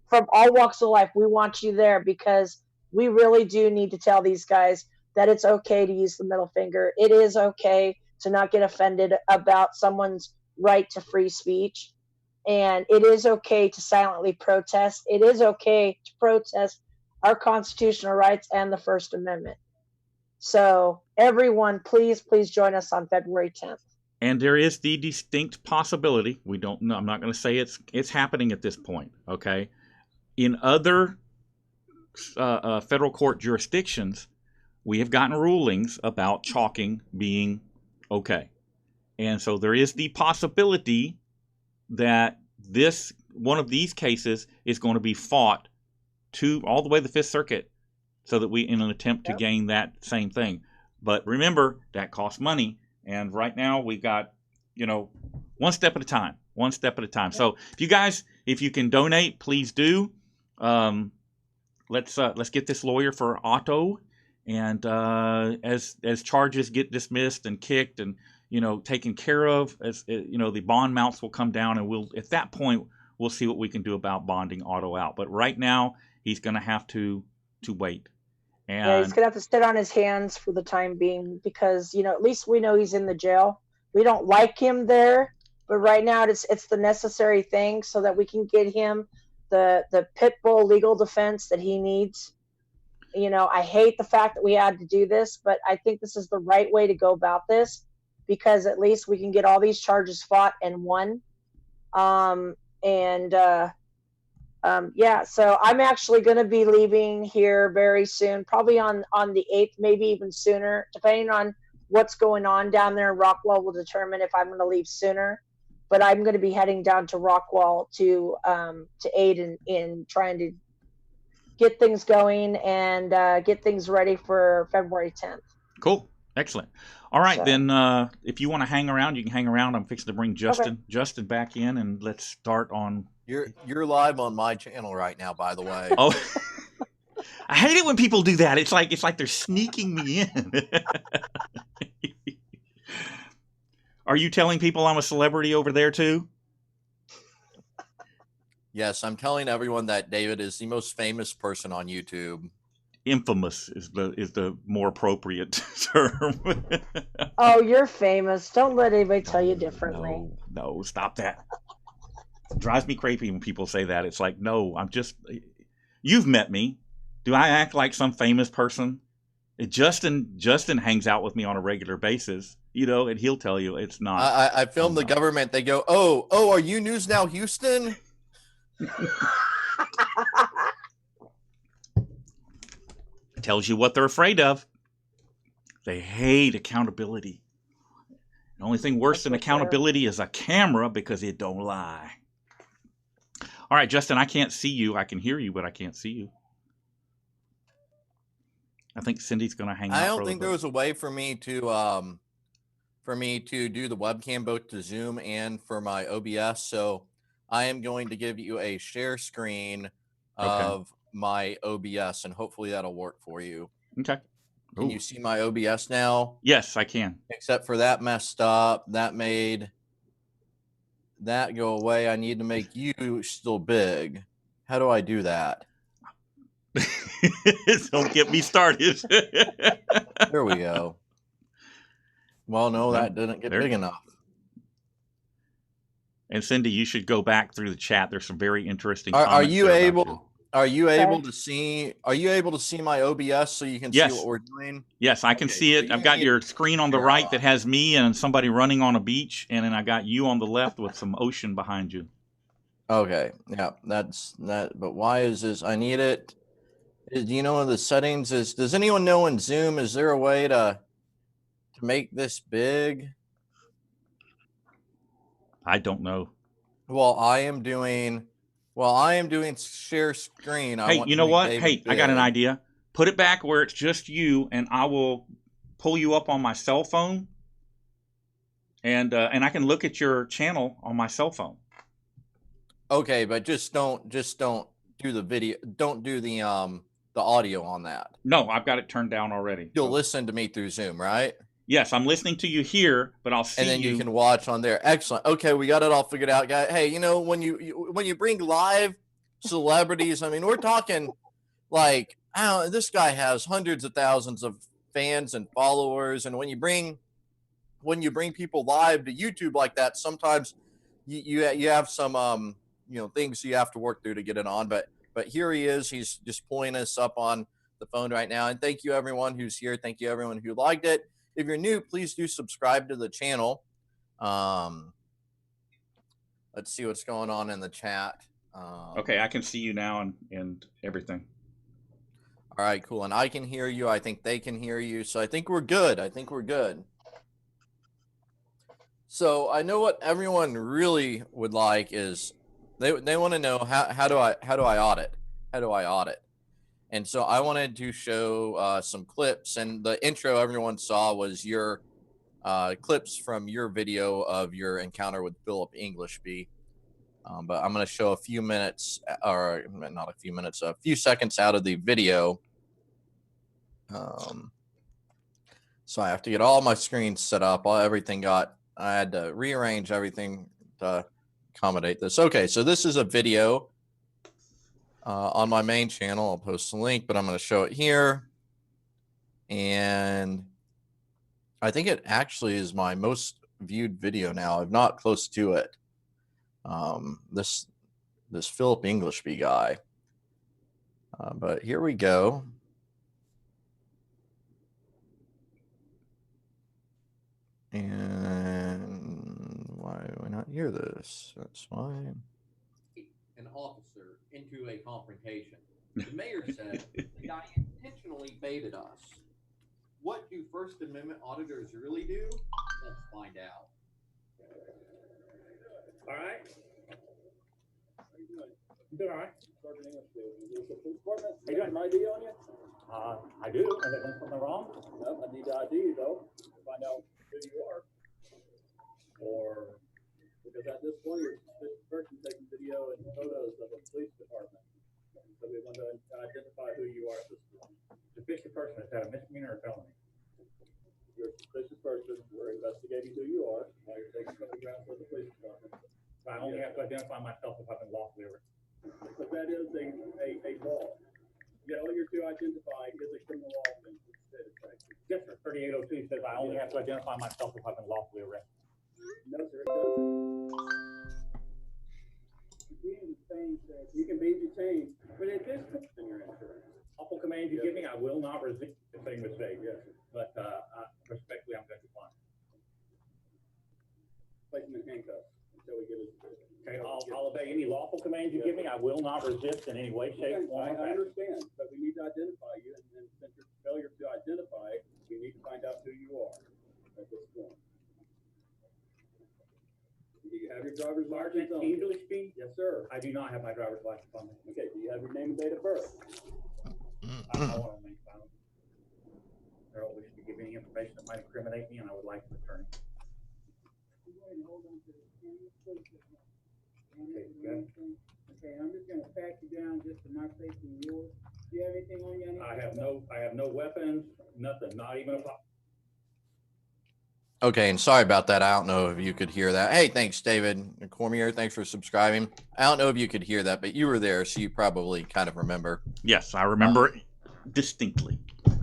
from all walks of life. We want you there because we really do need to tell these guys that it's okay to use the middle finger. It is okay to not get offended about someone's right to free speech. And it is okay to silently protest. It is okay to protest our constitutional rights and the First Amendment. So everyone, please join us on February 10th. And there is the distinct possibility, we don't know, I'm not going to say it's happening at this point, okay? In other federal court jurisdictions, we have gotten rulings about chalking being okay. And so there is the possibility that one of these cases is going to be fought all the way to the Fifth Circuit, so that in an attempt to gain that same thing. But remember, that costs money. And right now we've got, one step at a time. Yep. So if you can donate, please do. Let's get this lawyer for Otto. And as charges get dismissed and kicked and, taken care of, the bond amounts will come down, and at that point, we'll see what we can do about bonding Otto out. But right now, he's going to have to wait. And he's going to have to sit on his hands for the time being because, at least we know he's in the jail. We don't like him there, but right now it's the necessary thing so that we can get him the pit bull legal defense that he needs. I hate the fact that we had to do this, but I think this is the right way to go about this because at least we can get all these charges fought and won. So I'm actually going to be leaving here very soon, probably on the 8th, maybe even sooner, depending on what's going on down there in Rockwall will determine if I'm going to leave sooner. But I'm going to be heading down to Rockwall to aid in trying to get things going and get things ready for February 10th. Cool. Excellent. All right, then if you want to hang around, you can hang around. I'm fixing to bring Justin back in, and let's start on You're live on my channel right now, by the way. Oh, I hate it when people do that. It's like they're sneaking me in. Are you telling people I'm a celebrity over there too? Yes, I'm telling everyone that David is the most famous person on YouTube. Infamous is the more appropriate term. Oh, you're famous. Don't let anybody tell you differently. No, stop that. It drives me crazy when people say that. It's like, no, I'm just. You've met me. Do I act like some famous person? Justin hangs out with me on a regular basis, and he'll tell you it's not. I filmed the government. They go, oh, are you News Now Houston? It tells you what they're afraid of. They hate accountability. The only thing worse than accountability is a camera because it don't lie. All right, Justin, I can't see you. I can hear you, but I can't see you. I think Cindy's going to hang out. I don't think there was a way for me to do the webcam both to Zoom and for my OBS. So I am going to give you a share screen of my OBS, and hopefully that'll work for you. Okay. Can you see my OBS now? Yes, I can. Except for that messed up. That made that go away. I need to make you still big. How do I do that? Don't get me started. There we go. Well, no, that didn't get big enough. And Cindy, you should go back through the chat. There's some very interesting. Are you able to see my OBS so you can see what we're doing? Yes, I can see it. I've got your screen on the right that has me and somebody running on a beach, and then I got you on the left with some ocean behind you. Okay, yeah, that's that. But why is this? I need it. Do you know the settings? Does anyone know in Zoom? Is there a way to make this big? I don't know. Well, I am doing share screen. Hey, you know what? Hey, I got an idea. Put it back where it's just you, and I will pull you up on my cell phone, and I can look at your channel on my cell phone. Okay, but just don't do the video. Don't do the audio on that. No, I've got it turned down already. You'll listen to me through Zoom, right? Yes, I'm listening to you here, but I'll see you. And then you can watch on there. Excellent. Okay, we got it all figured out, guys. Hey, when you bring live celebrities, I mean, we're talking like, this guy has hundreds of thousands of fans and followers, and when you bring people live to YouTube like that, sometimes you have some things you have to work through to get it on. But here he is. He's just pulling us up on the phone right now. And thank you everyone who's here. Thank you everyone who liked it. If you're new, please do subscribe to the channel. Let's see what's going on in the chat. Okay, I can see you now and everything. All right, cool. And I can hear you. I think they can hear you. So I think we're good. So I know what everyone really would like is they want to know how do I audit? How do I audit? And so I wanted to show some clips, and the intro everyone saw was your clips from your video of your encounter with Philip Englishby. But I'm going to show a few seconds out of the video. So I have to get all my screens set up. I had to rearrange everything to accommodate this. Okay, so this is a video on my main channel. I'll post the link, but I'm going to show it here. And I think it actually is my most viewed video now. I'm not close to it. This Philip Englishby guy. But here we go. And why do I not hear this? That's fine. An officer into a confrontation. The mayor said the guy intentionally baited us. What do First Amendment auditors really do? Let's find out. All right. How you doing? You doing all right? Sergeant Englishby. Are you got an ID on you? I do. Is there something wrong? No, I need to ID you though to find out who you are. Or because at this point you're a suspicious person taking video video and photos of a police department. So we want to identify who you are at this point. Suspicious person, is that a misdemeanor or felony? You're a suspicious person. We're investigating who you are while you're taking photographs of the police department. So I only have to identify myself if I've been lawfully arrested. But that is a law. Failure to identify is a criminal offense. Yes, sir. 3802 says I only have to identify myself if I've been lawfully arrested. No, sir, it doesn't. You can be detained, but it is in your insurance. Lawful command you give me, I will not resist the same mistake. Yes, but respectfully, I'm going to decline. Place him in handcuffs until we get his. Okay, I'll obey any lawful command you give me. I will not resist in any way, shape, form, or fashion. I understand, but we need to identify you, and since your failure to identify, we need to find out who you are at this point. Do you have your driver's license on? Englishby? Yes, sir. I do not have my driver's license on me. Okay, do you have your name and date of birth? I don't want to make violence. I don't wish to give any information that might incriminate me, and I would like an attorney. Okay, I'm just gonna pat you down just for my safety and yours. Do you have anything on you? I have no weapons, nothing, not even a pop. Okay, and sorry about that. I don't know if you could hear that. Hey, thanks, David Cormier. Thanks for subscribing. I don't know if you could hear that, but you were there, so you probably kind of remember. Yes, I remember it distinctly.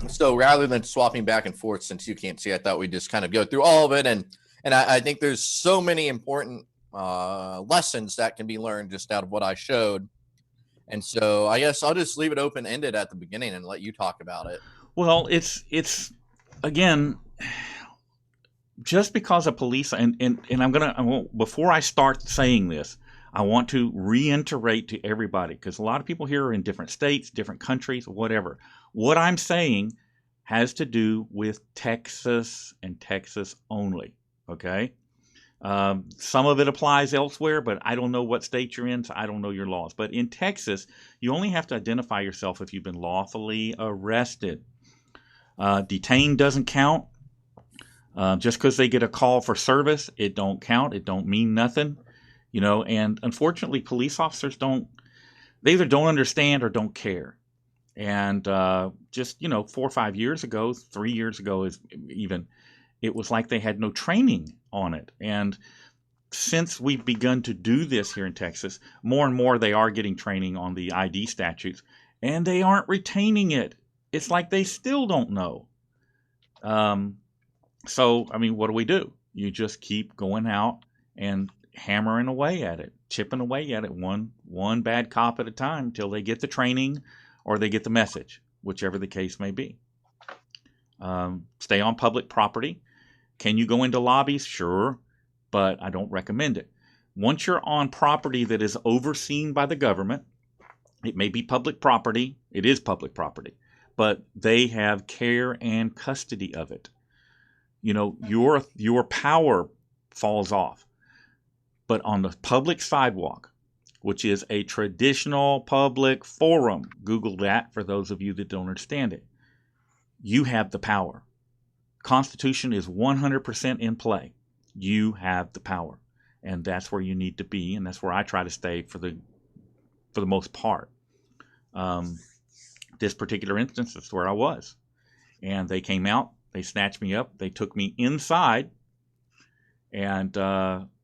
So rather than swapping back and forth, since you can't see, I thought we'd just kind of go through all of it. And I think there's so many important lessons that can be learned just out of what I showed. And so I guess I'll just leave it open-ended at the beginning and let you talk about it. Well, it's again, just because of police, and before I start saying this, I want to reiterate to everybody, because a lot of people here are in different states, different countries, whatever. What I'm saying has to do with Texas and Texas only, okay? Some of it applies elsewhere, but I don't know what state you're in, so I don't know your laws. But in Texas, you only have to identify yourself if you've been lawfully arrested. Detained doesn't count. Just because they get a call for service, it don't count. It don't mean nothing, you know. And unfortunately, police officers they either don't understand or don't care. And just 4 or 5 years ago, 3 years ago, it was like they had no training on it. And since we've begun to do this here in Texas, more and more they are getting training on the ID statutes, and they aren't retaining it. It's like they still don't know. So, I mean, what do? You just keep going out and hammering away at it, chipping away at it, one bad cop at a time until they get the training or they get the message, whichever the case may be. Stay on public property. Can you go into lobbies? Sure, but I don't recommend it. Once you're on property that is overseen by the government, it may be public property. It is public property, but they have care and custody of it. Your power falls off. But on the public sidewalk, which is a traditional public forum, Google that for those of you that don't understand it, you have the power. Constitution is 100% in play. You have the power. And that's where you need to be, and that's where I try to stay for the most part. This particular instance, that's where I was. And they came out. They snatched me up. They took me inside and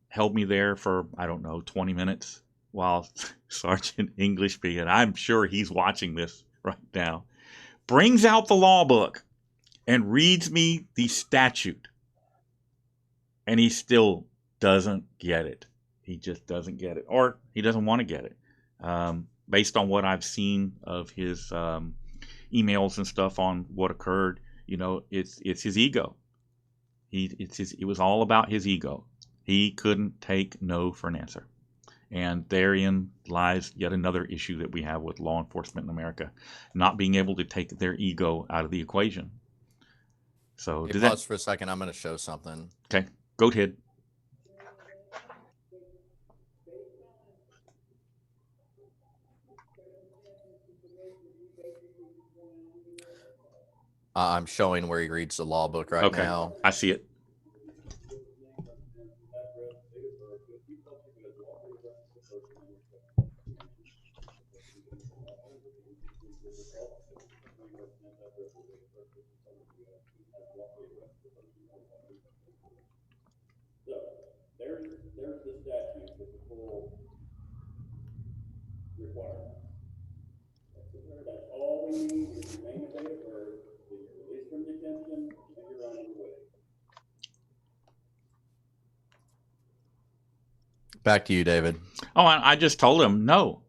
held me there for, 20 minutes while Sergeant Englishby, and I'm sure he's watching this right now, brings out the law book and reads me the statute. And he still doesn't get it. He just doesn't get it. Or he doesn't want to get it. Based on what I've seen of his emails and stuff on what occurred, it's his ego. It was all about his ego. He couldn't take no for an answer. And therein lies yet another issue that we have with law enforcement in America, not being able to take their ego out of the equation. So pause for a second. I'm going to show something. Okay, go ahead. I'm showing where he reads the law book right now. I see it. required. That's all we need is your name and date of birth, then you're released from detention, and you're on your way. Back to you, David. Oh, I just told him no.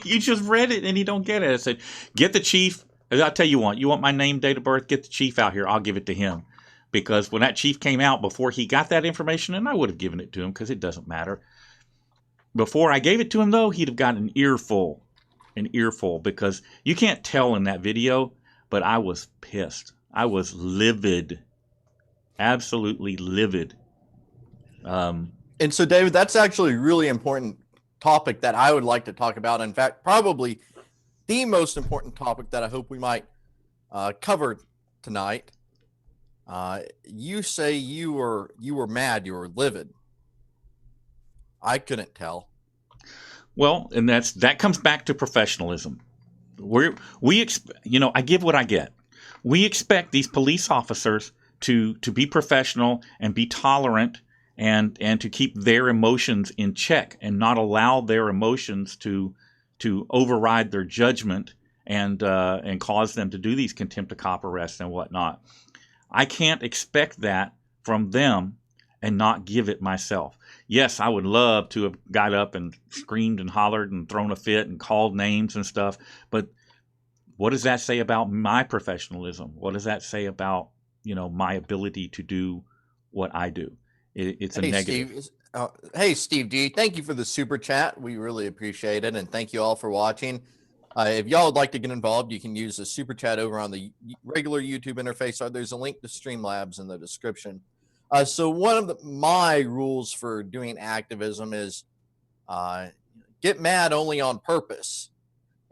You just read it and he don't get it. I said, get the chief. I'll tell you what. You want my name, date of birth? Get the chief out here. I'll give it to him. Because when that chief came out, before he got that information, and I would have given it to him because it doesn't matter. Before I gave it to him, though, he'd have gotten an earful, because you can't tell in that video, but I was pissed. I was livid, absolutely livid. And so, David, that's actually a really important topic that I would like to talk about. In fact, probably the most important topic that I hope we might cover tonight. You say you were mad, you were livid. I couldn't tell. Well, and that comes back to professionalism. I give what I get. We expect these police officers to be professional and be tolerant and to keep their emotions in check and not allow their emotions to override their judgment and cause them to do these contempt of cop arrests and whatnot. I can't expect that from them and not give it myself. Yes, I would love to have got up and screamed and hollered and thrown a fit and called names and stuff, but what does that say about my professionalism? What does that say about, my ability to do what I do? It's a negative. Hey, Steve D, thank you for the super chat. We really appreciate it, and thank you all for watching. If y'all would like to get involved, you can use the super chat over on the regular YouTube interface. There's a link to Streamlabs in the description. So one of my rules for doing activism is get mad only on purpose.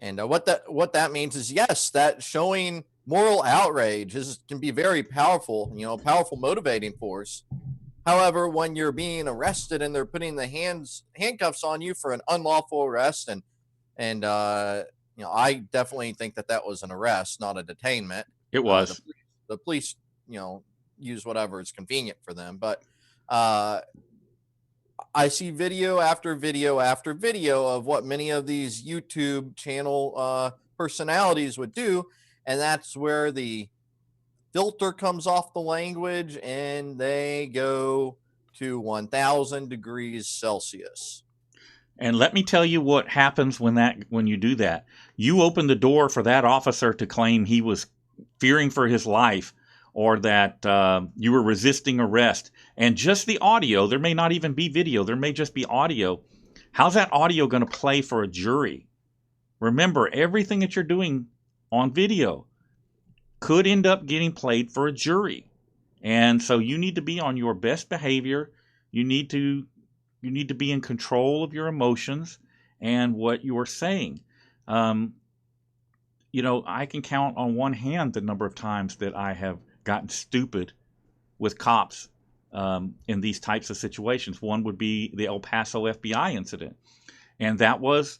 And what that means is, yes, that showing moral outrage can be very powerful, powerful motivating force. However, when you're being arrested and they're putting the handcuffs on you for an unlawful arrest, and I definitely think that was an arrest, not a detainment. It was. The police, use whatever is convenient for them. But I see video after video after video of what many of these YouTube channel personalities would do, and that's where the filter comes off the language and they go to 1,000 degrees Celsius. And let me tell you what happens when you do that. You open the door for that officer to claim he was fearing for his life, or that you were resisting arrest. And just the audio, there may not even be video, there may just be audio. How's that audio going to play for a jury? Remember, everything that you're doing on video could end up getting played for a jury. And so you need to be on your best behavior. You need to be in control of your emotions and what you are saying. I can count on one hand the number of times that I have gotten stupid with cops in these types of situations. One would be the El Paso FBI incident. And I was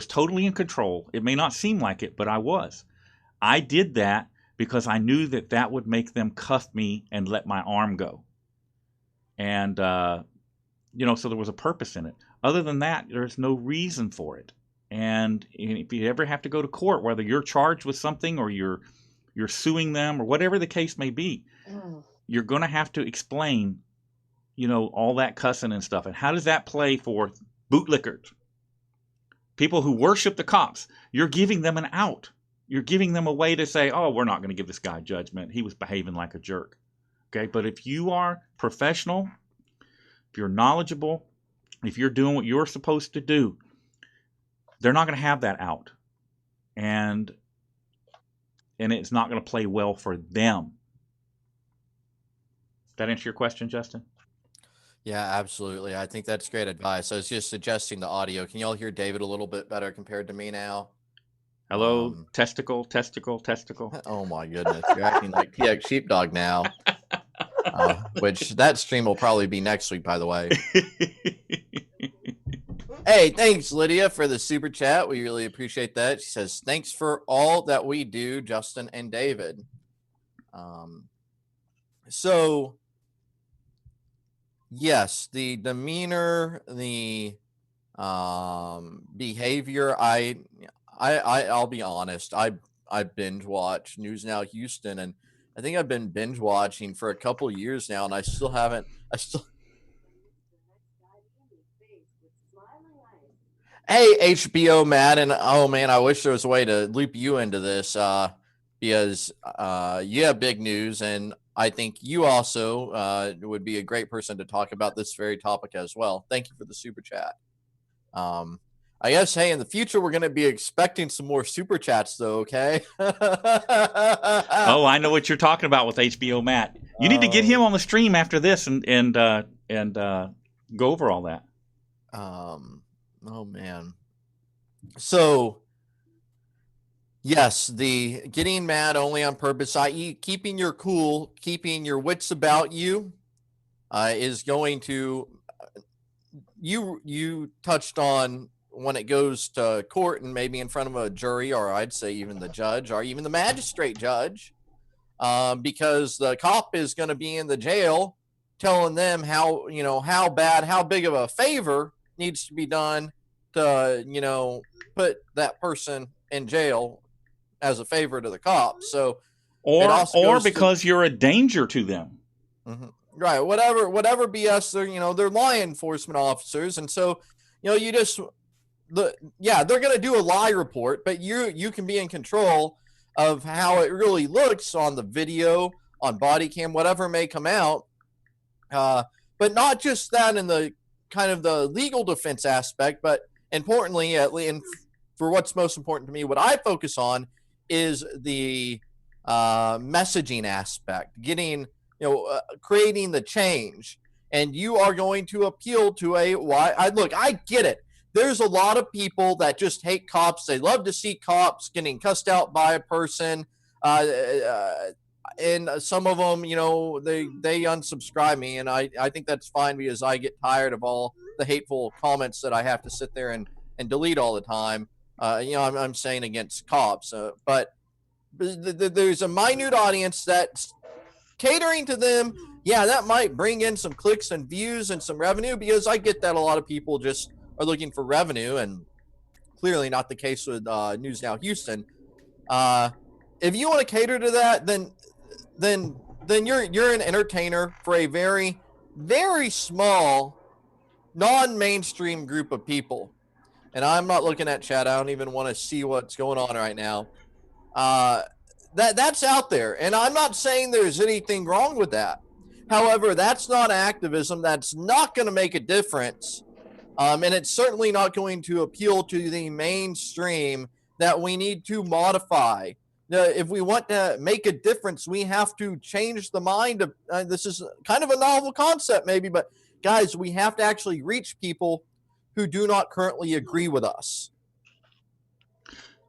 totally in control. It may not seem like it, but I was. I did that because I knew that would make them cuff me and let my arm go. And, so there was a purpose in it. Other than that, there's no reason for it. And if you ever have to go to court, whether you're charged with something or you're suing them or whatever the case may be, you're going to have to explain, all that cussing and stuff. And how does that play for bootlickers? People who worship the cops. You're giving them an out. You're giving them a way to say, oh, we're not going to give this guy judgment. He was behaving like a jerk. Okay, but if you are professional, if you're knowledgeable, if you're doing what you're supposed to do, they're not going to have that out. And it's not going to play well for them. That answer your question, Justin? Yeah, absolutely. I think that's great advice. I was just adjusting the audio. Can y'all hear David a little bit better compared to me now? Hello, testicle. Oh my goodness, you're acting like TX Sheepdog now. Which that stream will probably be next week, by the way. Hey, thanks, Lydia, for the super chat. We really appreciate that. She says, thanks for all that we do, Justin and David. So, yes, the demeanor, the behavior. I'll be honest. I binge watch News Now Houston, and I think I've been binge watching for a couple years now, and I still haven't. Hey, HBO Matt, and oh man, I wish there was a way to loop you into this because you have big news, and I think you also would be a great person to talk about this very topic as well. Thank you for the super chat. I guess, hey, in the future, we're going to be expecting some more super chats, though, okay? Oh, I know what you're talking about with HBO Matt. You need to get him on the stream after this and go over all that. Oh, man. So, yes, the getting mad only on purpose, i.e. keeping your cool, keeping your wits about you, is going to... You touched on when it goes to court and maybe in front of a jury, or I'd say even the judge or even the magistrate judge, because the cop is going to be in the jail telling them how big of a favor needs to be done to, put that person in jail as a favor to the cop. So, or because you're a danger to them. Mm-hmm. Right. Whatever BS they're law enforcement officers. And so, they're going to do a lie report, but you can be in control of how it really looks on the video, on body cam, whatever may come out. But not just that in the kind of the legal defense aspect, but importantly, and for what's most important to me, what I focus on is the messaging aspect, getting, creating the change. And you are going to appeal to I get it. There's a lot of people that just hate cops. They love to see cops getting cussed out by a person. And some of them, they unsubscribe me. And I think that's fine because I get tired of all the hateful comments that I have to sit there and delete all the time. I'm saying against cops. But there's a minute audience that's catering to them. Yeah, that might bring in some clicks and views and some revenue, because I get that a lot of people just are looking for revenue, and clearly not the case with News Now Houston. If you want to cater to that, then you're an entertainer for a very, very small, non-mainstream group of people. And I'm not looking at chat. I don't even want to see what's going on right now. That's out there, and I'm not saying there's anything wrong with that. However, that's not activism. That's not going to make a difference, and it's certainly not going to appeal to the mainstream that we need to modify. If we want to make a difference, we have to change the mind of. This is kind of a novel concept, maybe, but guys, we have to actually reach people who do not currently agree with us.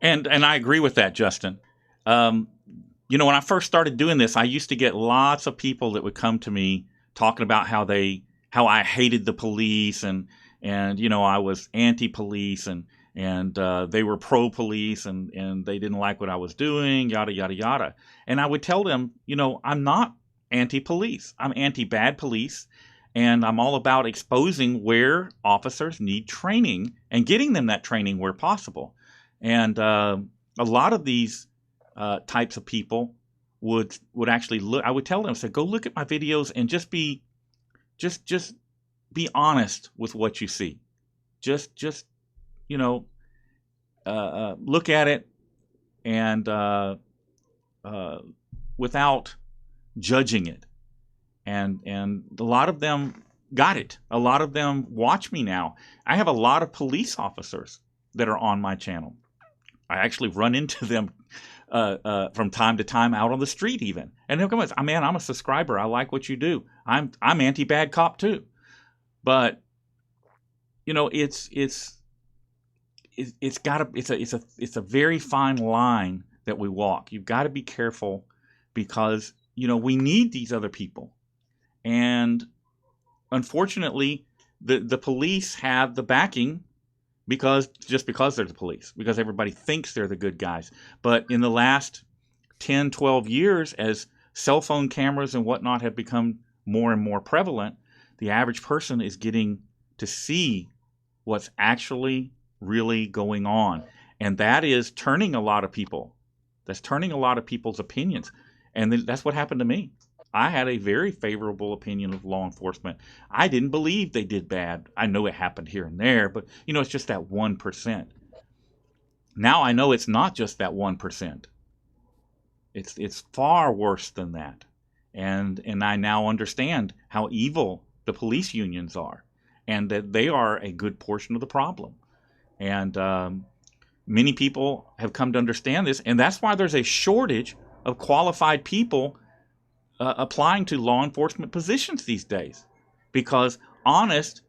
And I agree with that, Justin. When I first started doing this, I used to get lots of people that would come to me talking about how I hated the police and I was anti-police and they were pro-police and they didn't like what I was doing, yada, yada, yada. And I would tell them, I'm not anti-police. I'm anti-bad police. And I'm all about exposing where officers need training and getting them that training where possible. And a lot of these types of people would actually look. I would tell them, say, go look at my videos and just be honest with what you see. Just look at it and without judging it. And a lot of them got it. A lot of them watch me now. I have a lot of police officers that are on my channel. I actually run into them from time to time out on the street even. And they'll come and say, man, I'm a subscriber. I like what you do. I'm anti-bad cop too. But it's a very fine line that we walk. You've got to be careful because we need these other people. And unfortunately, the police have the backing because they're the police, because everybody thinks they're the good guys. But in the last 10, 12 years, as cell phone cameras and whatnot have become more and more prevalent, the average person is getting to see what's actually really going on. And that is turning a lot of people. That's turning a lot of people's opinions. And that's what happened to me. I had a very favorable opinion of law enforcement. I didn't believe they did bad. I know it happened here and there, but it's just that 1%. Now I know it's not just that 1%. It's far worse than that. And I now understand how evil the police unions are, and that they are a good portion of the problem. And many people have come to understand this, and that's why there's a shortage of qualified people applying to law enforcement positions these days. Because honest,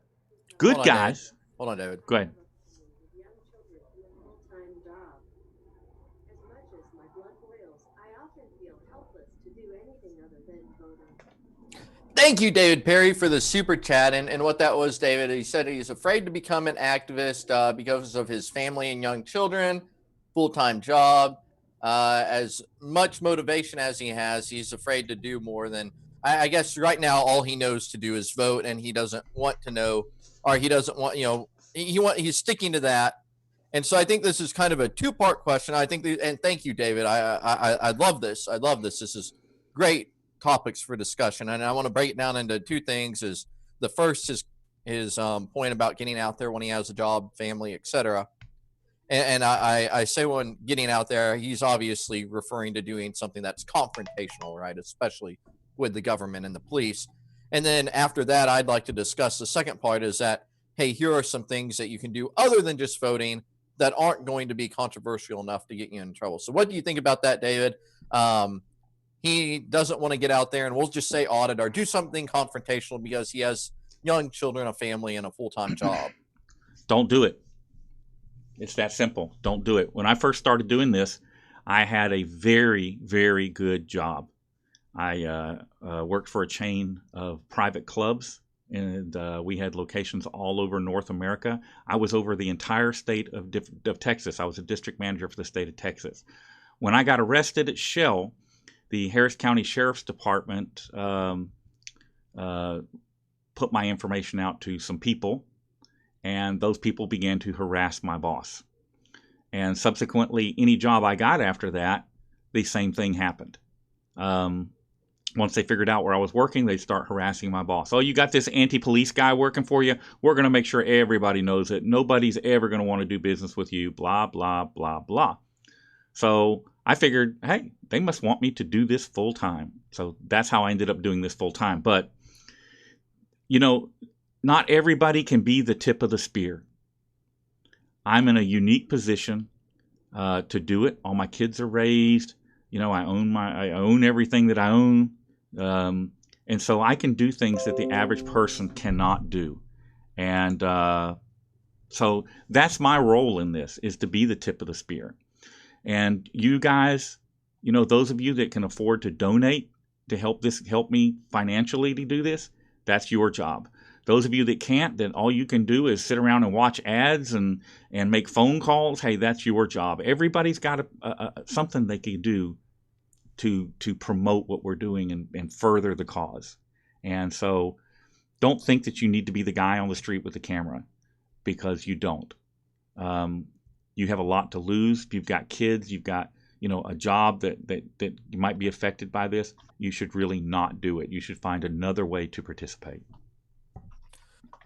good guys. Hold on, David. Go ahead. Thank you, David Perry, for the super chat. And what that was, David, he said he's afraid to become an activist because of his family and young children, full-time job. As much motivation as he has, he's afraid to do more than, I guess right now, all he knows to do is vote, and he doesn't want to know, or he doesn't want, he's sticking to that. And so I think this is kind of a two-part question. I think, and thank you, David. I love this. I love this. This is great topics for discussion, and I want to break it down into two things. Is the first is his point about getting out there when he has a job, family, etc. And I say when getting out there, he's obviously referring to doing something that's confrontational, right? Especially with the government and the police. And then after that, I'd like to discuss the second part is that, hey, here are some things that you can do other than just voting that aren't going to be controversial enough to get you in trouble. So what do you think about that, David? He doesn't want to get out there and we'll just say audit or do something confrontational because he has young children, a family, and a full-time job. Don't do it. It's that simple. Don't do it. When I first started doing this, I had a very, very good job. I worked for a chain of private clubs, and we had locations all over North America. I was over the entire state of Texas. I was a district manager for the state of Texas. When I got arrested at Shell, the Harris County Sheriff's Department put my information out to some people, and those people began to harass my boss. And subsequently, any job I got after that, the same thing happened. Once they figured out where I was working, they'd start harassing my boss. Oh, you got this anti-police guy working for you? We're going to make sure everybody knows it. Nobody's ever going to want to do business with you, blah, blah, blah, blah. So I figured, hey, they must want me to do this full time. So that's how I ended up doing this full time. But, not everybody can be the tip of the spear. I'm in a unique position to do it. All my kids are raised. I own everything that I own. And so I can do things that the average person cannot do. And so that's my role in this, is to be the tip of the spear. And you guys, those of you that can afford to donate to help me financially to do this, that's your job. Those of you that can't, then all you can do is sit around and watch ads and make phone calls. Hey, that's your job. Everybody's got something they can do to promote what we're doing and further the cause. And so don't think that you need to be the guy on the street with the camera, because you don't. You have a lot to lose. If you've got kids, you've got a job that you might be affected by this, you should really not do it. You should find another way to participate.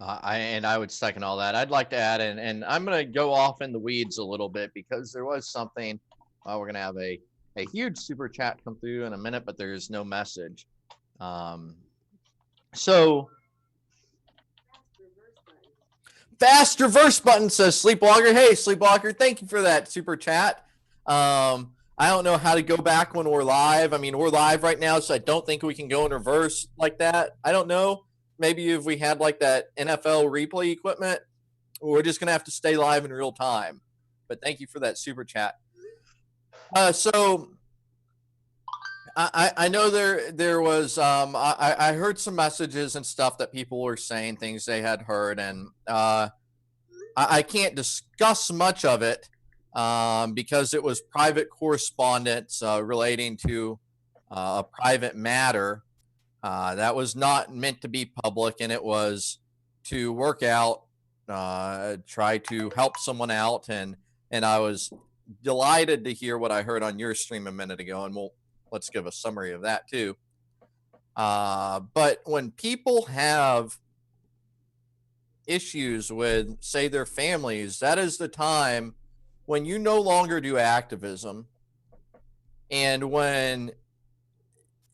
I would second all that. I'd like to add, and I'm going to go off in the weeds a little bit because there was something. We're going to have a huge super chat come through in a minute, but there is no message. So fast reverse button says Sleepwalker. Hey, Sleepwalker, thank you for that super chat. I don't know how to go back when we're live. I mean, we're live right now, so I don't think we can go in reverse like that. I don't know. Maybe if we had like that NFL replay equipment, we're just going to have to stay live in real time. But thank you for that super chat. So I know there was I heard some messages and stuff that people were saying things they had heard, and I can't discuss much of it because it was private correspondence relating to a private matter that was not meant to be public, and it was to work out try to help someone out, and I was delighted to hear what I heard on your stream a minute ago, and let's give a summary of that too. But when people have issues with, say, their families, that is the time when you no longer do activism, and when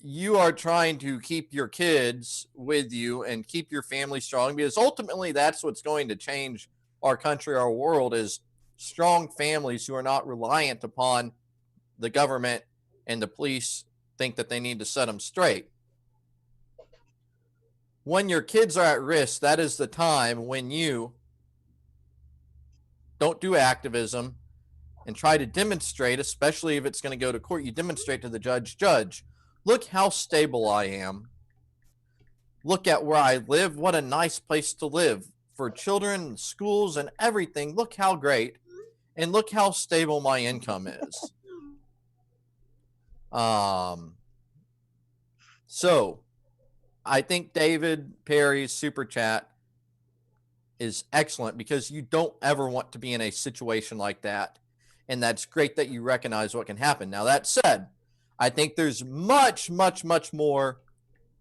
you are trying to keep your kids with you and keep your family strong, because ultimately that's what's going to change our country, our world, is strong families who are not reliant upon the government and the police think that they need to set them straight. When your kids are at risk, that is the time when you don't do activism and try to demonstrate, especially if it's going to go to court, you demonstrate to the judge, look how stable I am. Look at where I live. What a nice place to live for children, schools, and everything. Look how great. And look how stable my income is. So I think David Perry's super chat is excellent, because you don't ever want to be in a situation like that. And that's great that you recognize what can happen. Now, that said, I think there's much, much, much more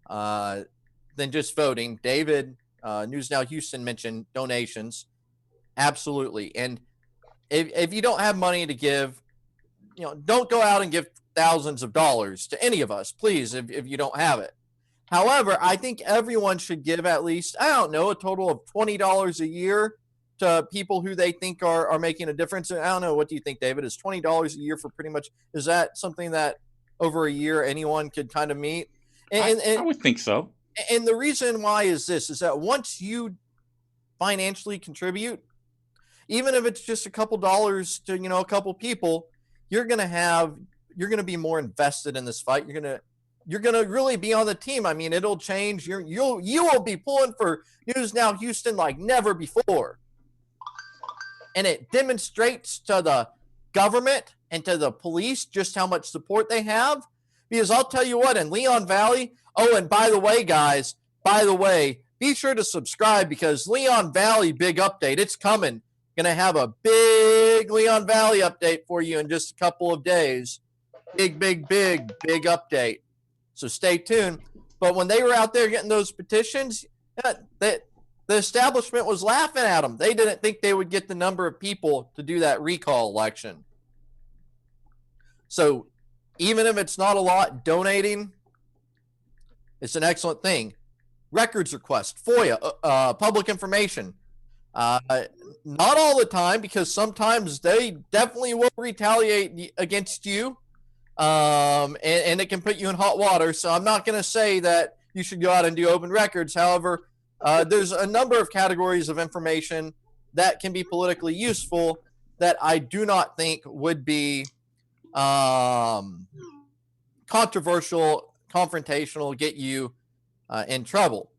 than just voting. David, News Now Houston, mentioned donations. Absolutely. And if you don't have money to give, don't go out and give thousands of dollars to any of us, please, if you don't have it. However, I think everyone should give at least, I don't know, a total of $20 a year to people who they think are making a difference. And I don't know, what do you think, David? Is $20 a year for pretty much, is that something that over a year anyone could kind of meet? And I would think so. And the reason why is this, is that once you financially contribute, even if it's just a couple dollars to, a couple people, you're going to be more invested in this fight. You're going to really be on the team. I mean, it'll change. You will be pulling for News Now Houston like never before. And it demonstrates to the government and to the police just how much support they have. Because I'll tell you what, in Leon Valley, oh, and by the way, guys, be sure to subscribe, because Leon Valley big update, it's coming. Going to have a big Leon Valley update for you in just a couple of days. Big update. So stay tuned. But when they were out there getting those petitions, the establishment was laughing at them. They didn't think they would get the number of people to do that recall election. So even if it's not a lot, donating, it's an excellent thing. Records request, FOIA, public information. Not all the time, because sometimes they definitely will retaliate against you. And it can put you in hot water. So I'm not going to say that you should go out and do open records. However, there's a number of categories of information that can be politically useful that I do not think would be controversial, confrontational, get you in trouble.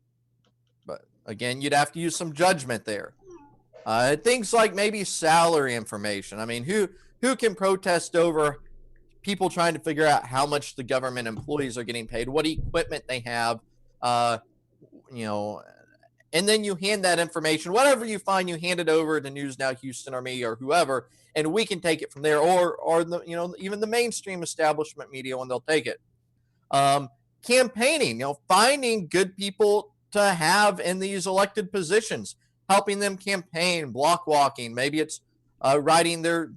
But again, you'd have to use some judgment there. Things like maybe salary information. I mean, who can protest over people trying to figure out how much the government employees are getting paid, what equipment they have, and then you hand that information, whatever you find, you hand it over to News Now Houston or me or whoever, and we can take it from there, or the, even the mainstream establishment media when they'll take it. Campaigning, finding good people to have in these elected positions, helping them campaign, block walking, maybe it's writing their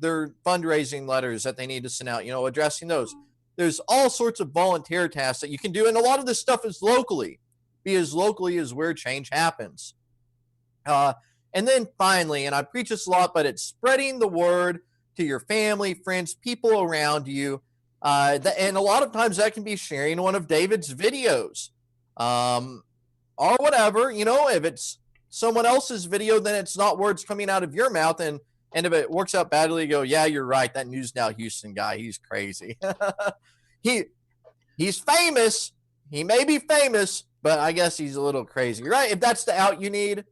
fundraising letters that they need to send out, addressing those. There's all sorts of volunteer tasks that you can do. And a lot of this stuff is locally, because locally is where change happens. And then finally, and I preach this a lot, but it's spreading the word to your family, friends, people around you. And a lot of times that can be sharing one of David's videos or whatever, if it's someone else's video, then it's not words coming out of your mouth. And if it works out badly, you go, yeah, you're right. That News Now Houston guy, he's crazy. He's famous. He may be famous, but I guess he's a little crazy, right? If that's the out you need.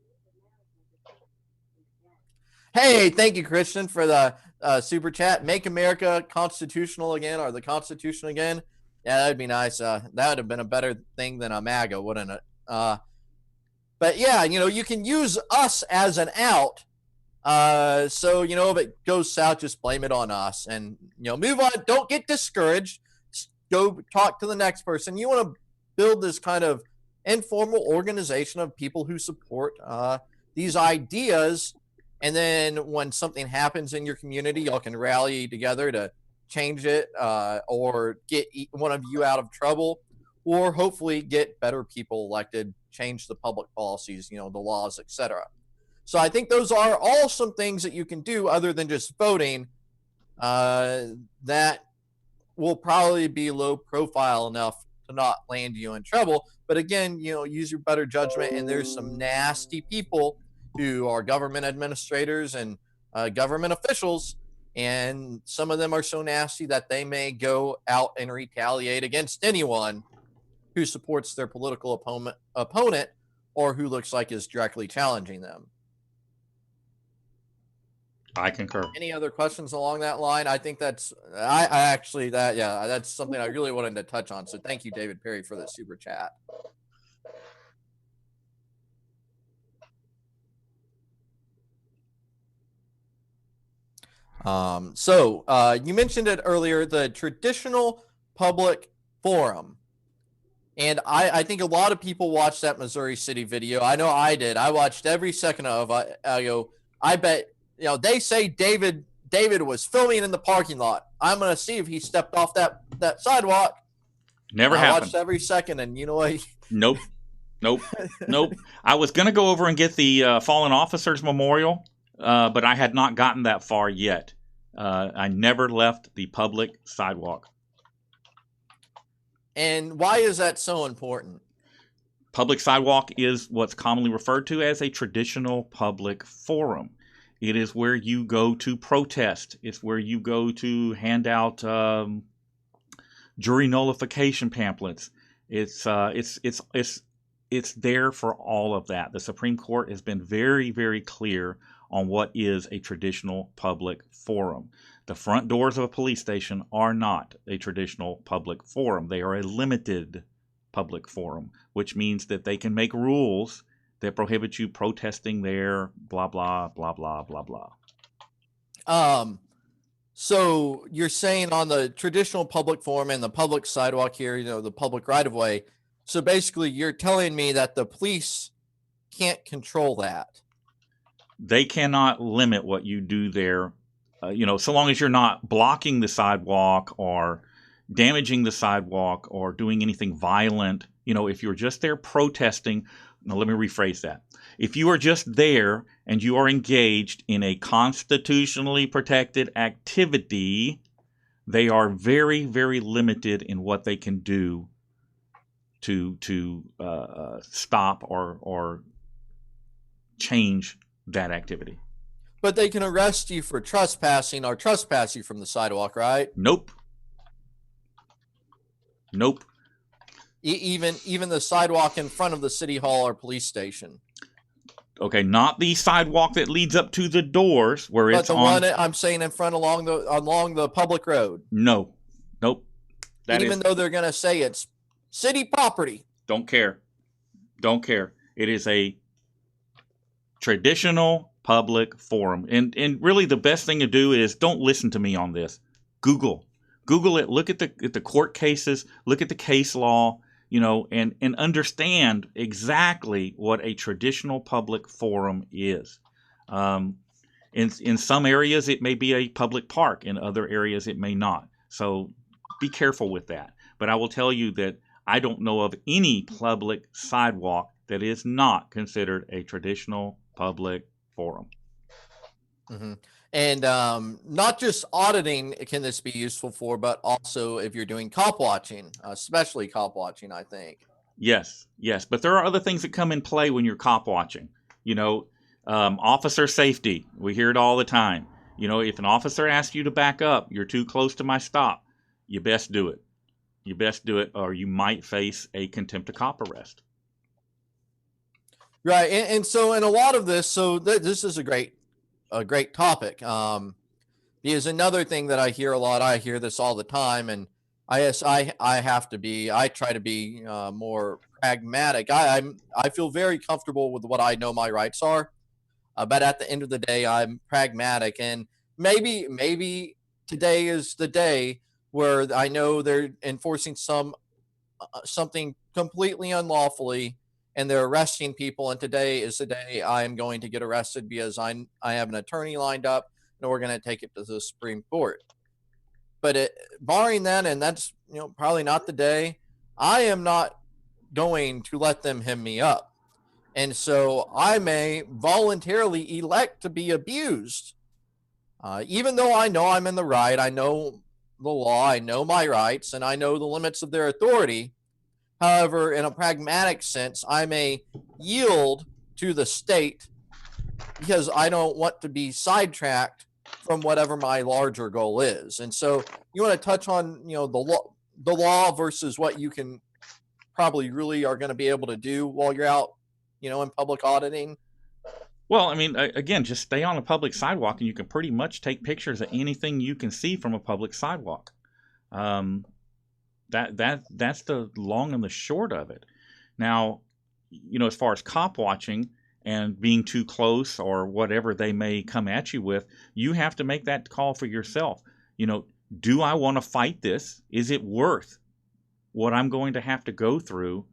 Hey, thank you, Christian, for the super chat. Make America constitutional again, or the Constitution again. Yeah, that'd be nice. That would have been a better thing than a MAGA, wouldn't it? But yeah, you can use us as an out. So, if it goes south, just blame it on us and, move on. Don't get discouraged. Go talk to the next person. You want to build this kind of informal organization of people who support these ideas. And then when something happens in your community, y'all can rally together to change it, or get one of you out of trouble, or hopefully get better people elected, change the public policies, the laws, etc. So I think those are all some things that you can do other than just voting, that will probably be low profile enough to not land you in trouble. But again, use your better judgment. And there's some nasty people who are government administrators and government officials. And some of them are so nasty that they may go out and retaliate against anyone who supports their political opponent or who looks like is directly challenging them. I concur. Any other questions along that line? I think that's that's something I really wanted to touch on. So thank you, David Perry, for the super chat. You mentioned it earlier, the traditional public forum. And I think a lot of people watched that Missouri City video. I know I did. I watched every second of it. I bet, they say David was filming in the parking lot. I'm going to see if he stepped off that sidewalk. Never happened. I watched every second, and you know what? Nope. I was going to go over and get the fallen officers memorial, but I had not gotten that far yet. I never left the public sidewalk. And why is that so important? Public sidewalk is what's commonly referred to as a traditional public forum. It is where you go to protest. It's where you go to hand out jury nullification pamphlets. It's there for all of that. The Supreme Court has been very, very clear on what is a traditional public forum. The front doors of a police station are not a traditional public forum. They are a limited public forum, which means that they can make rules that prohibit you protesting there, blah, blah, blah, blah, blah, blah. So you're saying on the traditional public forum and the public sidewalk here, the public right of way. So basically you're telling me that the police can't control that. They cannot limit what you do there. So long as you're not blocking the sidewalk or damaging the sidewalk or doing anything violent. If you're just there protesting, now let me rephrase that. If you are just there and you are engaged in a constitutionally protected activity, they are very, very limited in what they can do to stop or change that activity. But they can arrest you for trespassing or trespass you from the sidewalk, right? Nope. Even the sidewalk in front of the city hall or police station. Okay, not the sidewalk that leads up to the doors where but it's the on. One I'm saying in front along the public road. No, nope. Even though they're going to say it's city property. Don't care. It is a traditional public forum. And really the best thing to do is don't listen to me on this. Google it. Look at the court cases, look at the case law, and understand exactly what a traditional public forum is. In some areas it may be a public park, in other areas it may not. So be careful with that. But I will tell you that I don't know of any public sidewalk that is not considered a traditional public forum. Mm-hmm. And not just auditing can this be useful for, but also if you're doing cop watching, especially cop watching, I think. Yes. But there are other things that come in play when you're cop watching. Officer safety. We hear it all the time. If an officer asks you to back up, you're too close to my stop, you best do it. Or you might face a contempt of cop arrest. Right. And so in a lot of this, this is a great topic. Because another thing that I hear a lot, I hear this all the time, and I try to be more pragmatic. I feel very comfortable with what I know my rights are, but at the end of the day, I'm pragmatic, and maybe today is the day where I know they're enforcing something completely unlawfully, and they're arresting people, and today is the day I am going to get arrested because I have an attorney lined up, and we're going to take it to the Supreme Court. But barring that, and that's probably not the day, I am not going to let them hem me up. And so I may voluntarily elect to be abused, even though I know I'm in the right. I know the law, I know my rights, and I know the limits of their authority. However, in a pragmatic sense, I may yield to the state because I don't want to be sidetracked from whatever my larger goal is. And so you want to touch on, the law versus what you can probably really are going to be able to do while you're out, in public auditing. Well, I mean, again, just stay on a public sidewalk and you can pretty much take pictures of anything you can see from a public sidewalk. That's the long and the short of it. Now, as far as cop watching and being too close or whatever they may come at you with, you have to make that call for yourself. Do I want to fight this? Is it worth what I'm going to have to go through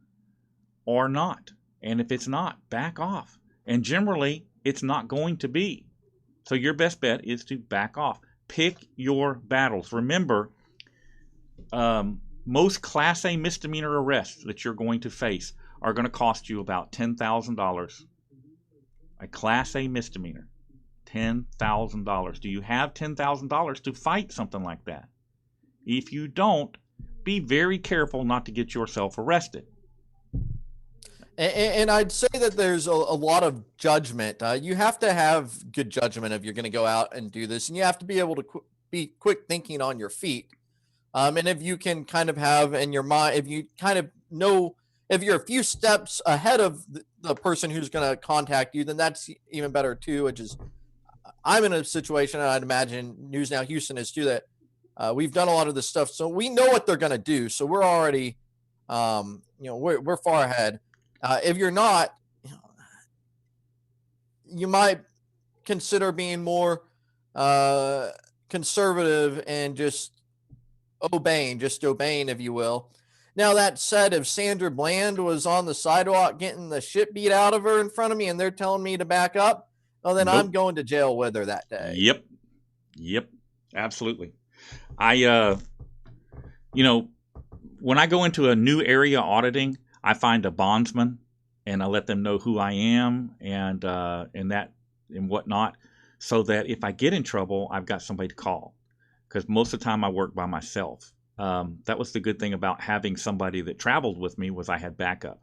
or not? And if it's not, back off. And generally, it's not going to be. So your best bet is to back off. Pick your battles. Remember, most Class A misdemeanor arrests that you're going to face are going to cost you about $10,000. A Class A misdemeanor, $10,000. Do you have $10,000 to fight something like that? If you don't, be very careful not to get yourself arrested. And I'd say that there's a lot of judgment. You have to have good judgment if you're going to go out and do this, and you have to be able to be quick thinking on your feet. And if you can kind of have in your mind, if you kind of know, if you're a few steps ahead of the person who's going to contact you, then that's even better too. Which is, I'm in a situation, and I'd imagine News Now Houston is too, that we've done a lot of this stuff, so we know what they're going to do. So we're already, we're far ahead. If you're not, you might consider being more conservative and just obeying, if you will. Now, that said, if Sandra Bland was on the sidewalk getting the shit beat out of her in front of me and they're telling me to back up, well, then nope. I'm going to jail with her that day. Yep. Absolutely. I, when I go into a new area auditing, I find a bondsman and I let them know who I am and whatnot, so that if I get in trouble, I've got somebody to call. Because most of the time I work by myself. That was the good thing about having somebody that traveled with me, was I had backup.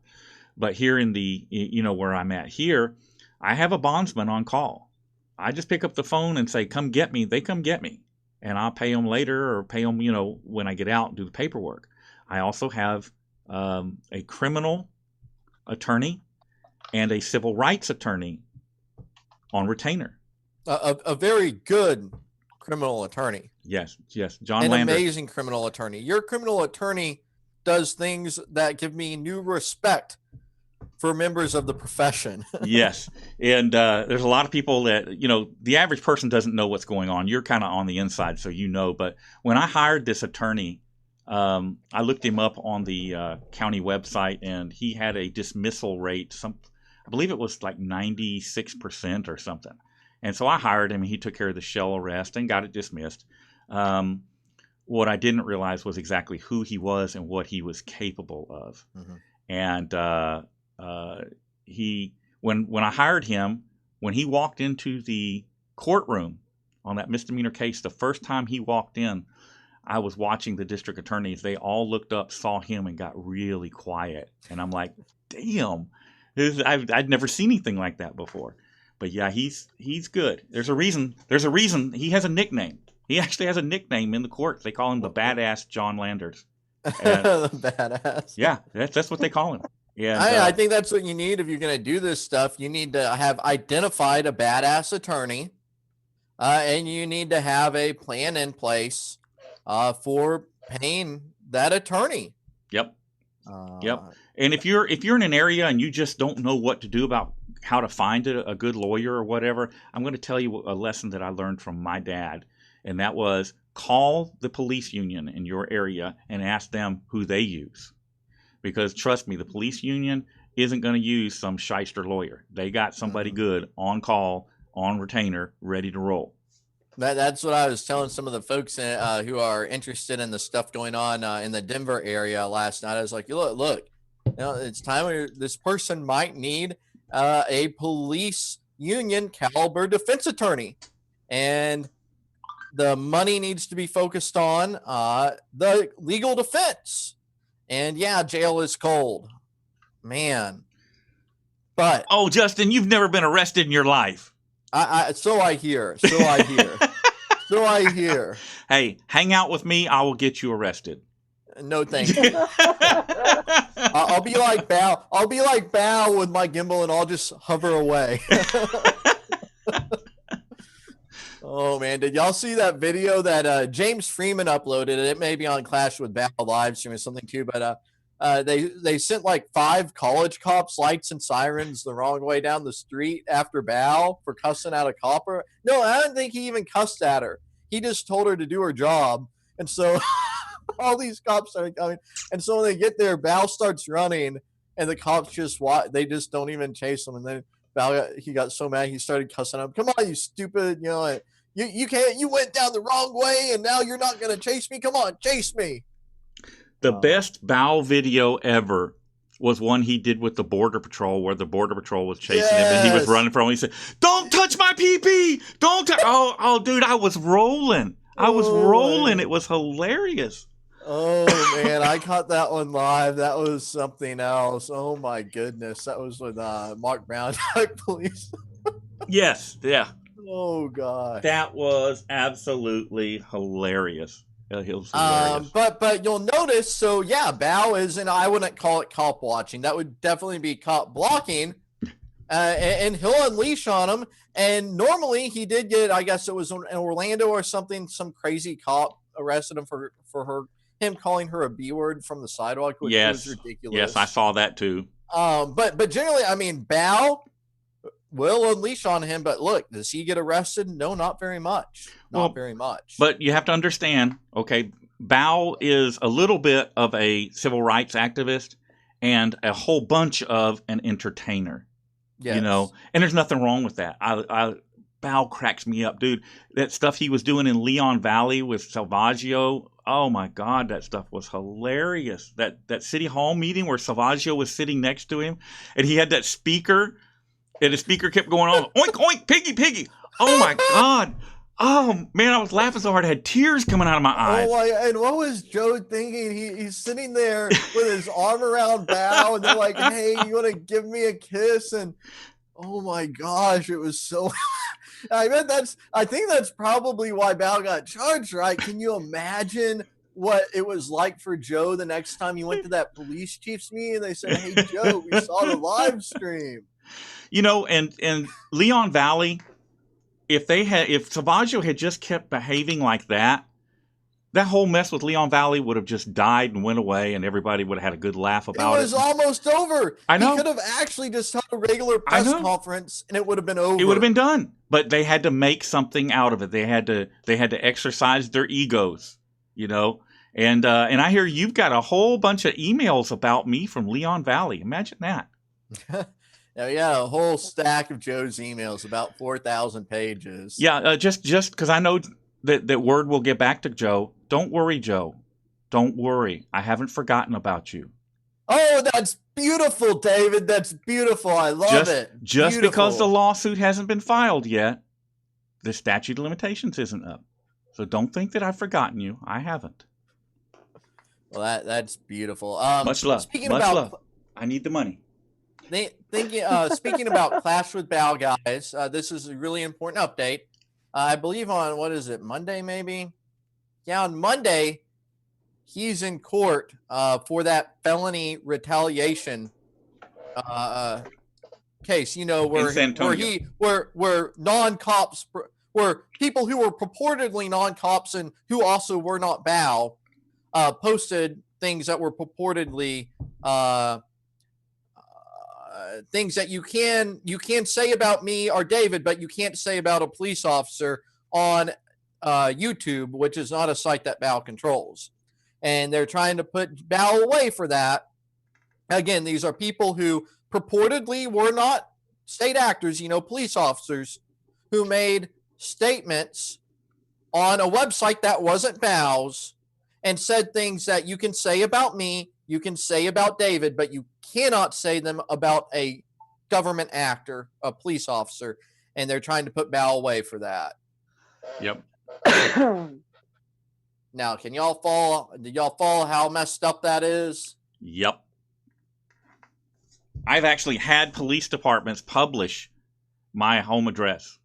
But here in the, where I'm at here, I have a bondsman on call. I just pick up the phone and say, come get me. They come get me. And I'll pay them later or pay them, when I get out and do the paperwork. I also have a criminal attorney and a civil rights attorney on retainer. A very good criminal attorney. Yes. John Lander. An amazing criminal attorney. Your criminal attorney does things that give me new respect for members of the profession. Yes. And there's a lot of people that, the average person doesn't know what's going on. You're kind of on the inside, so But when I hired this attorney, I looked him up on the county website, and he had a dismissal rate. I believe it was like 96% or something. And so I hired him, and he took care of the shell arrest and got it dismissed. What I didn't realize was exactly who he was and what he was capable of. Mm-hmm. And when I hired him, when he walked into the courtroom on that misdemeanor case, the first time he walked in, I was watching the district attorneys. They all looked up, saw him, and got really quiet. And I'm like, damn, I'd never seen anything like that before. But yeah, he's good. There's a reason he has a nickname. He actually has a nickname in the courts. They call him the Badass John Landers. The Badass. Yeah, that's what they call him. Yeah, I think that's what you need if you're going to do this stuff. You need to have identified a badass attorney, and you need to have a plan in place for paying that attorney. Yep. And if you're in an area and you just don't know what to do about how to find a good lawyer or whatever, I'm going to tell you a lesson that I learned from my dad, and that was call the police union in your area and ask them who they use. Because trust me, the police union isn't going to use some shyster lawyer. They got somebody good on call, on retainer, ready to roll. That's what I was telling some of the folks who are interested in the stuff going on in the Denver area last night. I was like, look, it's time where this person might need a police union caliber defense attorney, and the money needs to be focused on the legal defense. And yeah, jail is cold, man. But oh, Justin, you've never been arrested in your life. So I hear. So I hear. Hey, hang out with me. I will get you arrested. No, thank you. I'll be like Bow. I'll be like Bow with my gimbal, and I'll just hover away. Oh man, did y'all see that video that James Freeman uploaded? It may be on Clash with Bow live stream or something too, but they sent like 5 college cops lights and sirens the wrong way down the street after Bow for cussing out a copper. No, I don't think he even cussed at her. He just told her to do her job, and so. All these cops started coming, and so when they get there, Bow starts running, and the cops just they just don't even chase him. And then Bow he got so mad he started cussing up. Come on, you stupid! You know, you can't. You went down the wrong way, and now you're not gonna chase me. Come on, chase me. The best Bow video ever was one he did with the Border Patrol, where the Border Patrol was chasing him, and he was running from him. He said, "Don't touch my pee-pee! Don't touch!" Oh, dude, I was rolling. Man. It was hilarious. Oh man, I caught that one live. That was something else. Oh my goodness, that was with Mark Brown, Police. Yes, yeah. Oh god, that was absolutely hilarious. It was hilarious. But you'll notice. So yeah, Bow is, and I wouldn't call it cop watching. That would definitely be cop blocking. And he'll unleash on him. And normally he did get, I guess it was in Orlando or something, some crazy cop arrested him for him calling her a B word from the sidewalk, which was ridiculous. Yes, I saw that too. But generally, I mean, Bow will unleash on him. But look, does he get arrested? No, not very much. Not very much. But you have to understand, okay, Bow is a little bit of a civil rights activist and a whole bunch of an entertainer. Yes. You know, and there's nothing wrong with that. Bow cracks me up, dude. That stuff he was doing in Leon Valley with Salvaggio. Oh my God, that stuff was hilarious. That city hall meeting where Salvaggio was sitting next to him, and he had that speaker, and the speaker kept going on, oink oink, piggy piggy. Oh my God. Oh man, I was laughing so hard I had tears coming out of my eyes. Oh, and what was Joe thinking? He's sitting there with his arm around Bow, and they're like, "Hey, you want to give me a kiss?" And oh my gosh, it was so. I think that's probably why Bow got charged, right? Can you imagine what it was like for Joe the next time he went to that police chief's meeting and they said, "Hey Joe, we saw the live stream." You know, and Leon Valley. If Salvaggio had just kept behaving like that whole mess with Leon Valley would have just died and went away, and everybody would have had a good laugh about it. It was almost over. I know. He could have actually just had a regular press conference, and it would have been over. It would have been done. But they had to make something out of it. They had to exercise their egos, you know. And I hear you've got a whole bunch of emails about me from Leon Valley. Imagine that. Yeah, a whole stack of Joe's emails, about 4,000 pages. Yeah, just because I know that word will get back to Joe. Don't worry, Joe. Don't worry. I haven't forgotten about you. Oh, that's beautiful, David. That's beautiful. I love it. Just because the lawsuit hasn't been filed yet, the statute of limitations isn't up. So don't think that I've forgotten you. I haven't. Well, that's beautiful. Much love. Much love. I need the money. Speaking about Clash with Bow, guys, this is a really important update. I believe on, what is it, Monday maybe? Yeah, on Monday, he's in court for that felony retaliation case. You know, where non-cops, where people who were purportedly non-cops and who also were not Bow posted things that were purportedly things that you can say about me or David, but you can't say about a police officer on YouTube, which is not a site that BAO controls. And they're trying to put BAO away for that. Again, these are people who purportedly were not state actors, police officers who made statements on a website that wasn't BAO's and said things that you can say about me, you can say about David, but you cannot say them about a government actor, a police officer, and they're trying to put BAO away for that. Yep. Now, did y'all follow how messed up that is? Yep. I've actually had police departments publish my home address.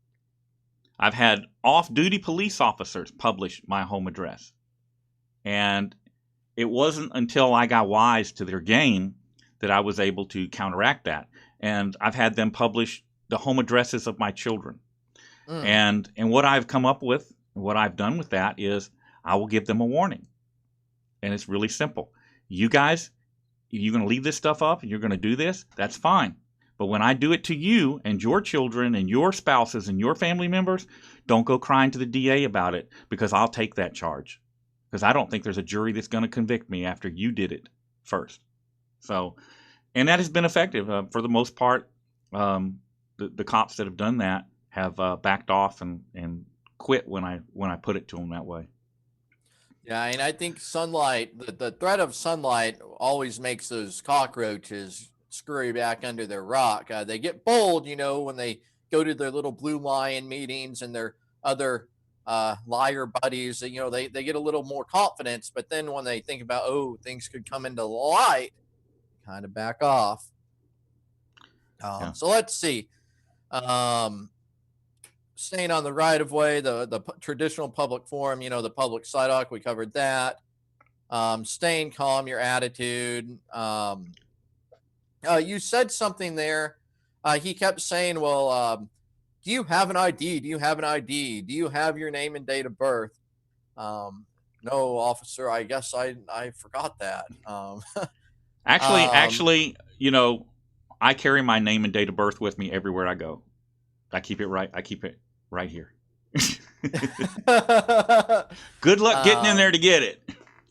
I've had off-duty police officers publish my home address. And it wasn't until I got wise to their game that I was able to counteract that. And I've had them publish the home addresses of my children. And what I've come up with, what I've done with that is I will give them a warning. And it's really simple. You guys, if you're going to leave this stuff up and you're going to do this, that's fine. But when I do it to you and your children and your spouses and your family members, don't go crying to the DA about it, because I'll take that charge. Because I don't think there's a jury that's going to convict me after you did it first. So, and that has been effective. For the most part, the cops that have done that have backed off and quit when I put it to them that way. Yeah, and I think sunlight, the threat of sunlight always makes those cockroaches scurry back under their rock. They get bold, when they go to their little blue lion meetings and their other liar buddies, they get a little more confidence. But then when they think about, things could come into light, kind of back off. So let's see. Staying on the right of way, the traditional public forum, the public sidewalk, we covered that. Staying calm, your attitude. You said something there. He kept saying, well, do you have an ID? Do you have an ID? Do you have your name and date of birth? No, officer, I guess I forgot that. Actually, I carry my name and date of birth with me everywhere I go. I keep it right here. Good luck getting in there to get it.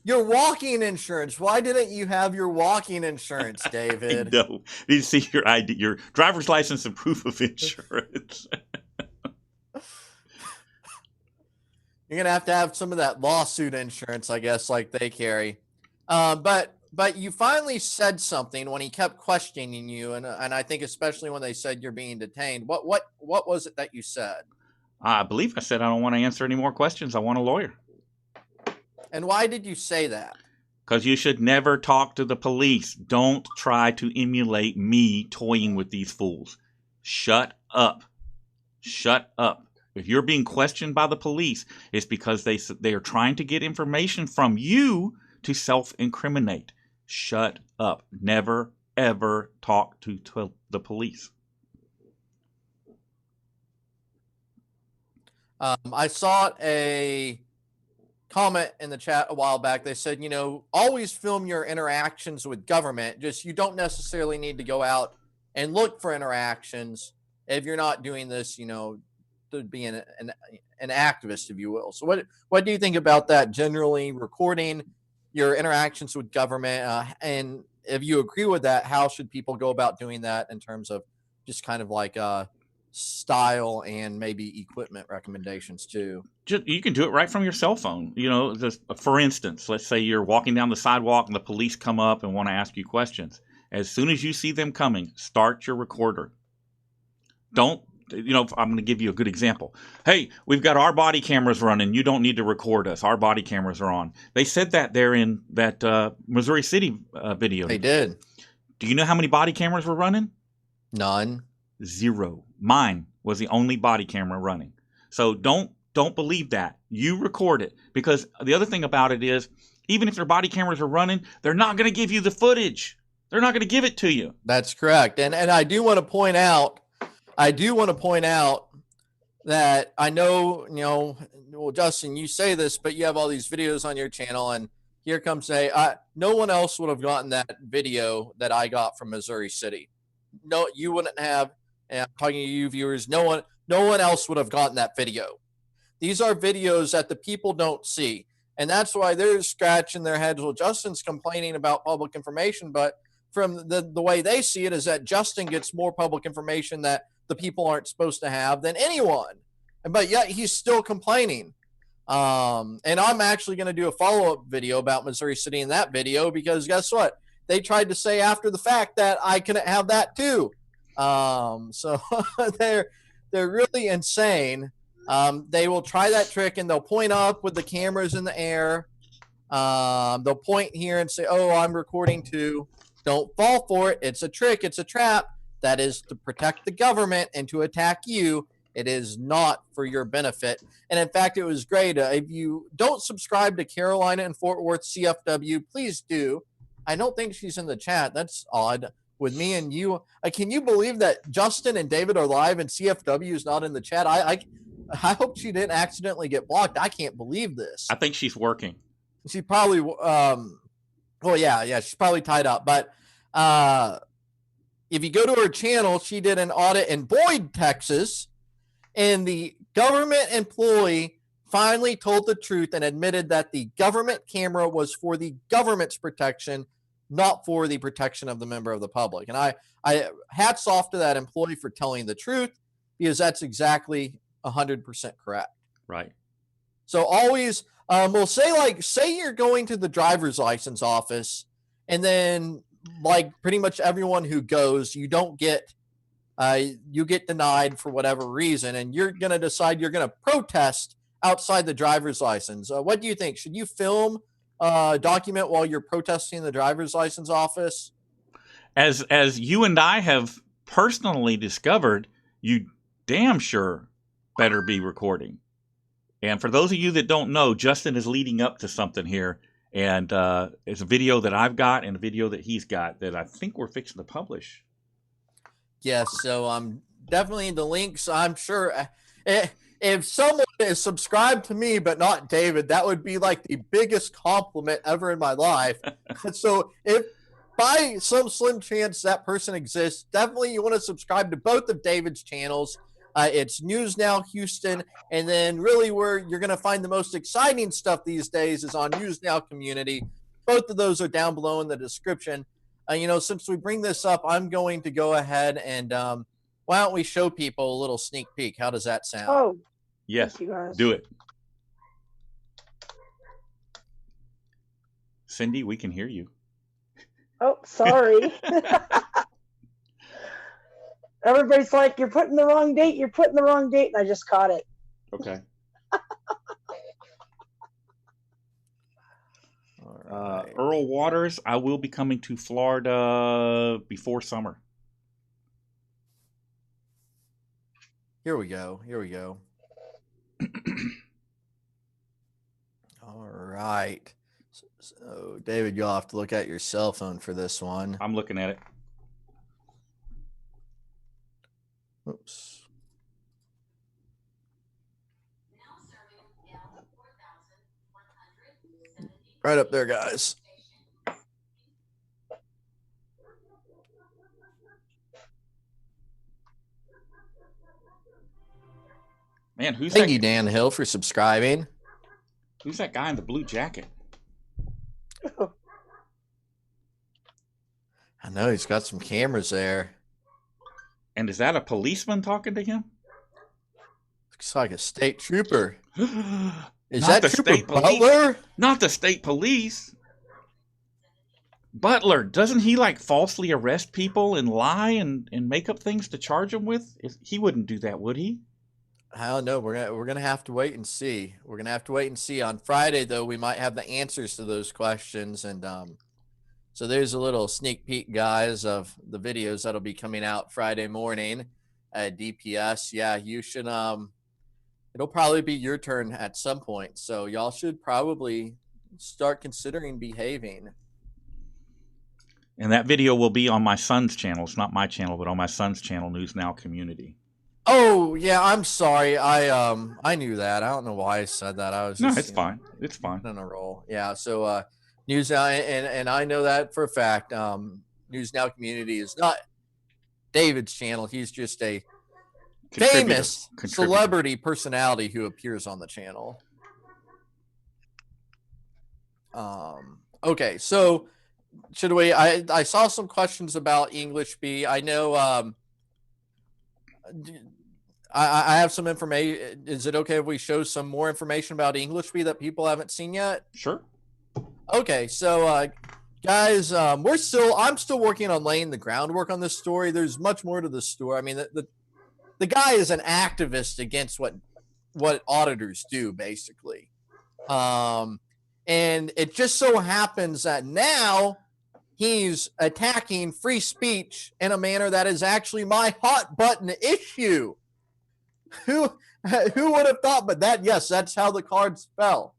Your walking insurance. Why didn't you have your walking insurance, David? No, you see your ID, your driver's license and proof of insurance. You're gonna have to have some of that lawsuit insurance, I guess, like they carry. But you finally said something when he kept questioning you, and I think especially when they said you're being detained. What was it that you said? I believe I said I don't want to answer any more questions. I want a lawyer. And why did you say that? Because you should never talk to the police. Don't try to emulate me toying with these fools. Shut up. Shut up. If you're being questioned by the police, it's because they are trying to get information from you to self-incriminate. Shut up. Never, ever talk to the police. I saw a comment in the chat a while back. They said, always film your interactions with government. Just, you don't necessarily need to go out and look for interactions if you're not doing this, to be an activist, if you will. So what do you think about that, generally recording your interactions with government? And if you agree with that, how should people go about doing that in terms of just kind of like style and maybe equipment recommendations too? You can do it right from your cell phone. Just, for instance, let's say you're walking down the sidewalk and the police come up and want to ask you questions. As soon as you see them coming, start your recorder. I'm going to give you a good example. Hey, we've got our body cameras running. You don't need to record us. Our body cameras are on. They said that there in that Missouri City video. They did. Do you know how many body cameras were running? None. 0. Mine was the only body camera running. So don't believe that. You record it, because the other thing about it is, even if their body cameras are running, they're not going to give you the footage. They're not going to give it to you. That's correct. And I do want to point out that I know, well, Justin, you say this, but you have all these videos on your channel, and here comes no one else would have gotten that video that I got from Missouri City. no, you wouldn't have. And I'm talking to you viewers. No one else would have gotten that video. These are videos that the people don't see. And that's why they're scratching their heads. Well, Justin's complaining about public information, but from the way they see it is that Justin gets more public information that the people aren't supposed to have than anyone. But yet he's still complaining. And I'm actually going to do a follow-up video about Missouri City in that video, because guess what? They tried to say after the fact that I couldn't have that too. So they're really insane. They will try that trick and they'll point up with the cameras in the air. They'll point here and say, oh, I'm recording too. Don't fall for it. It's a trick. It's a trap. That is to protect the government and to attack you. It is not for your benefit. And in fact, it was great. If you don't subscribe to Carolina and Fort Worth CFW, please do. I don't think she's in the chat. That's odd. With me and you, can you believe that Justin and David are live and CFW is not in the chat? I hope she didn't accidentally get blocked. I can't believe this. I think she's working. She probably, well, yeah, she's probably tied up. But if you go to her channel, she did an audit in Boyd, Texas, and the government employee finally told the truth and admitted that the government camera was for the government's protection, not for the protection of the member of the public. And I hats off to that employee for telling the truth, because that's exactly 100% correct. Right. So always, we'll say you're going to the driver's license office, and then like pretty much everyone who goes, you don't get, you get denied for whatever reason, and you're going to decide you're going to protest outside the driver's license. What do you think? Should you film document while you're protesting the driver's license office? As you and I have personally discovered, you damn sure better be recording. And for those of you that don't know, Justin is leading up to something here, and it's a video that I've got and a video that he's got that I think we're fixing to publish. Yes, so definitely the links. I'm sure if someone is subscribed to me but not David, that would be like the biggest compliment ever in my life. So if by some slim chance that person exists, definitely you want to subscribe to both of David's channels. It's News Now Houston, and then really where you're going to find the most exciting stuff these days is on News Now Community. Both of those are down below in the description. Since we bring this up, I'm going to go ahead and why don't we show people a little sneak peek? How does that sound? Oh, yes, thank you guys. do it. Cindy, we can hear you. Oh, sorry. Everybody's like, you're putting the wrong date, you're putting the wrong date, and I just caught it. Okay. All right. Earl Waters, I will be coming to Florida before summer. Here we go. All right. So, David, you'll have to look at your cell phone for this one. I'm looking at it. Oops. Right up there, guys. Man, who's Thank that? you, Dan Hill, for subscribing. Who's that guy in the blue jacket? I know he's got some cameras there. And is that a policeman talking to him? Looks like a state trooper. Is Not that the Trooper state police. Butler? Not the state police. Butler, doesn't he like falsely arrest people and lie and make up things to charge them with? He wouldn't do that, would he? I don't know. We're gonna have to wait and see. We're gonna have to wait and see. On Friday, though, we might have the answers to those questions, and so there's a little sneak peek, guys, of the videos that'll be coming out Friday morning at DPS. Yeah, you should. It'll probably be your turn at some point, so y'all should probably start considering behaving. And that video will be on my son's channel. It's not my channel, but on my son's channel, News Now Community. Oh yeah, I'm sorry. I knew that. I don't know why I said that. I was just, It's fine. It's fine. On a roll. Yeah. So News Now, and I know that for a fact. News Now Community is not David's channel. He's just a famous Contributor. celebrity personality who appears on the channel. Okay, so should we? I saw some questions about Englishby. I know. I have some information. Is it okay if we show some more information about Englishby that people haven't seen yet? Sure. Okay, so guys, I'm still working on laying the groundwork on this story. There's much more to this story. I mean, the guy is an activist against what auditors do, basically. And it just so happens that now he's attacking free speech in a manner that is actually my hot button issue. Who would have thought? But that's how the cards fell.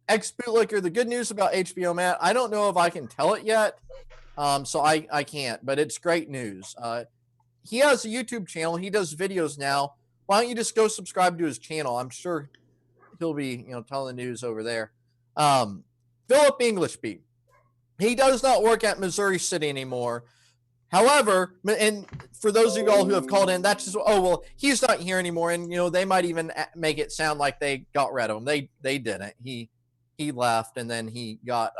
Ex-bootlicker, the good news about HBO Matt, I don't know if I can tell it yet. So I can't, but it's great news. He has a YouTube channel. He does videos now. Why don't you just go subscribe to his channel? I'm sure he'll be, telling the news over there. Philip Englishby. He does not work at Missouri City anymore. However, and for those of you all who have called in, that's just, he's not here anymore. And, they might even make it sound like they got rid of him. They didn't. He left, and then he got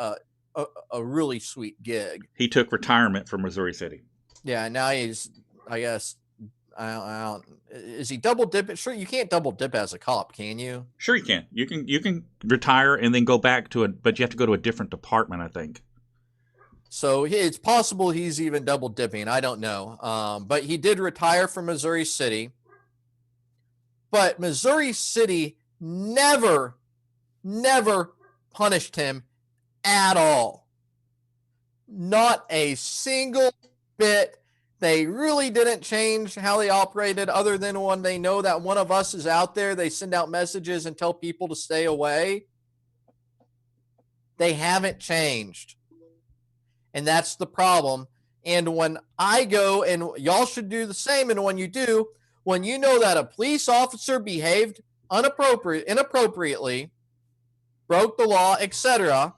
a really sweet gig. He took retirement from Missouri City. Yeah, now he's, I guess, is he double dipping? Sure, you can't double dip as a cop, can you? Sure, you can. You can retire and then go back to but you have to go to a different department, I think. So it's possible he's even double dipping. I don't know. But he did retire from Missouri City. But Missouri City never punished him at all. Not a single bit. They really didn't change how they operated, other than when they know that one of us is out there, they send out messages and tell people to stay away. They haven't changed. And that's the problem. And when I go, and y'all should do the same, and when you do, when you know that a police officer behaved inappropriately, broke the law, etc.,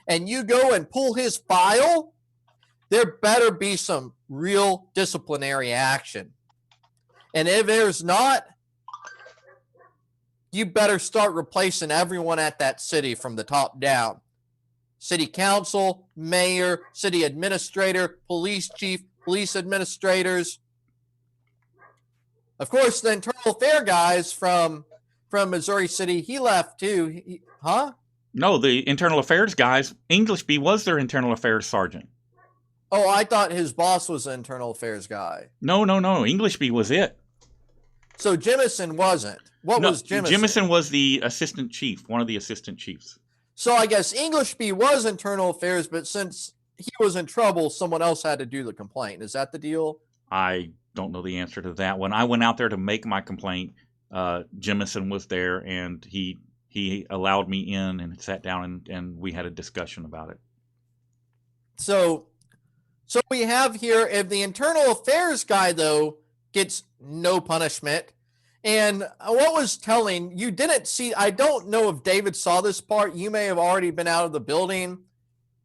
and you go and pull his file, there better be some real disciplinary action. And if there's not, you better start replacing everyone at that city from the top down. City council, mayor, city administrator, police chief, police administrators. Of course, the internal affair guys from Missouri City, he left too. No, the internal affairs guys, Englishby was their internal affairs sergeant. Oh, I thought his boss was the internal affairs guy. No. Englishby was it. So Jimison wasn't. What was Jimison? Jimison was the assistant chief, one of the assistant chiefs. So I guess Englishby was internal affairs, but since he was in trouble, someone else had to do the complaint. Is that the deal? I don't know the answer to that. When I went out there to make my complaint, Jimison was there, and he allowed me in and sat down, and we had a discussion about it. So we have here, if the internal affairs guy, though, gets no punishment. And what was telling, you didn't see, I don't know if David saw this part. You may have already been out of the building,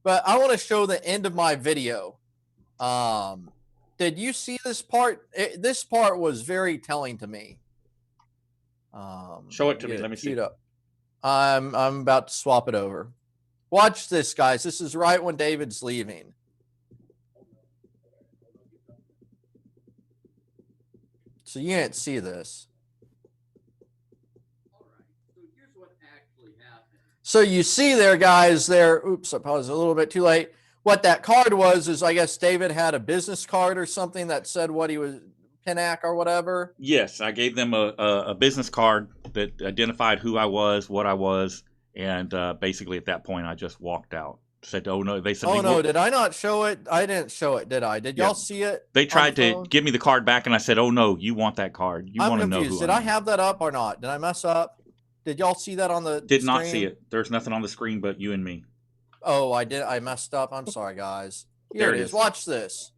but I want to show the end of my video. Did you see this part? This part was very telling to me. Show it to me. Let me see. I'm about to swap it over. Watch this, guys. This is right when David's leaving. So you didn't see this. So you see there, guys, there. Oops, I paused a little bit too late. What that card was is, I guess David had a business card or something that said what he was, Pinac or whatever. Yes, I gave them a business card that identified who I was, what I was, and basically at that point I just walked out. Said, oh no, they said. Oh no, did I not show it? I didn't show it, did I? Did y'all see it? They tried to give me the card back, and I said, oh no, you want that card? You want to know who? Did I have that up or not? Did I mess up? Did y'all see that on the Did screen? not see it. There's nothing on the screen but you and me. Oh, I did. I messed up. I'm sorry, guys. Here it is. Watch this.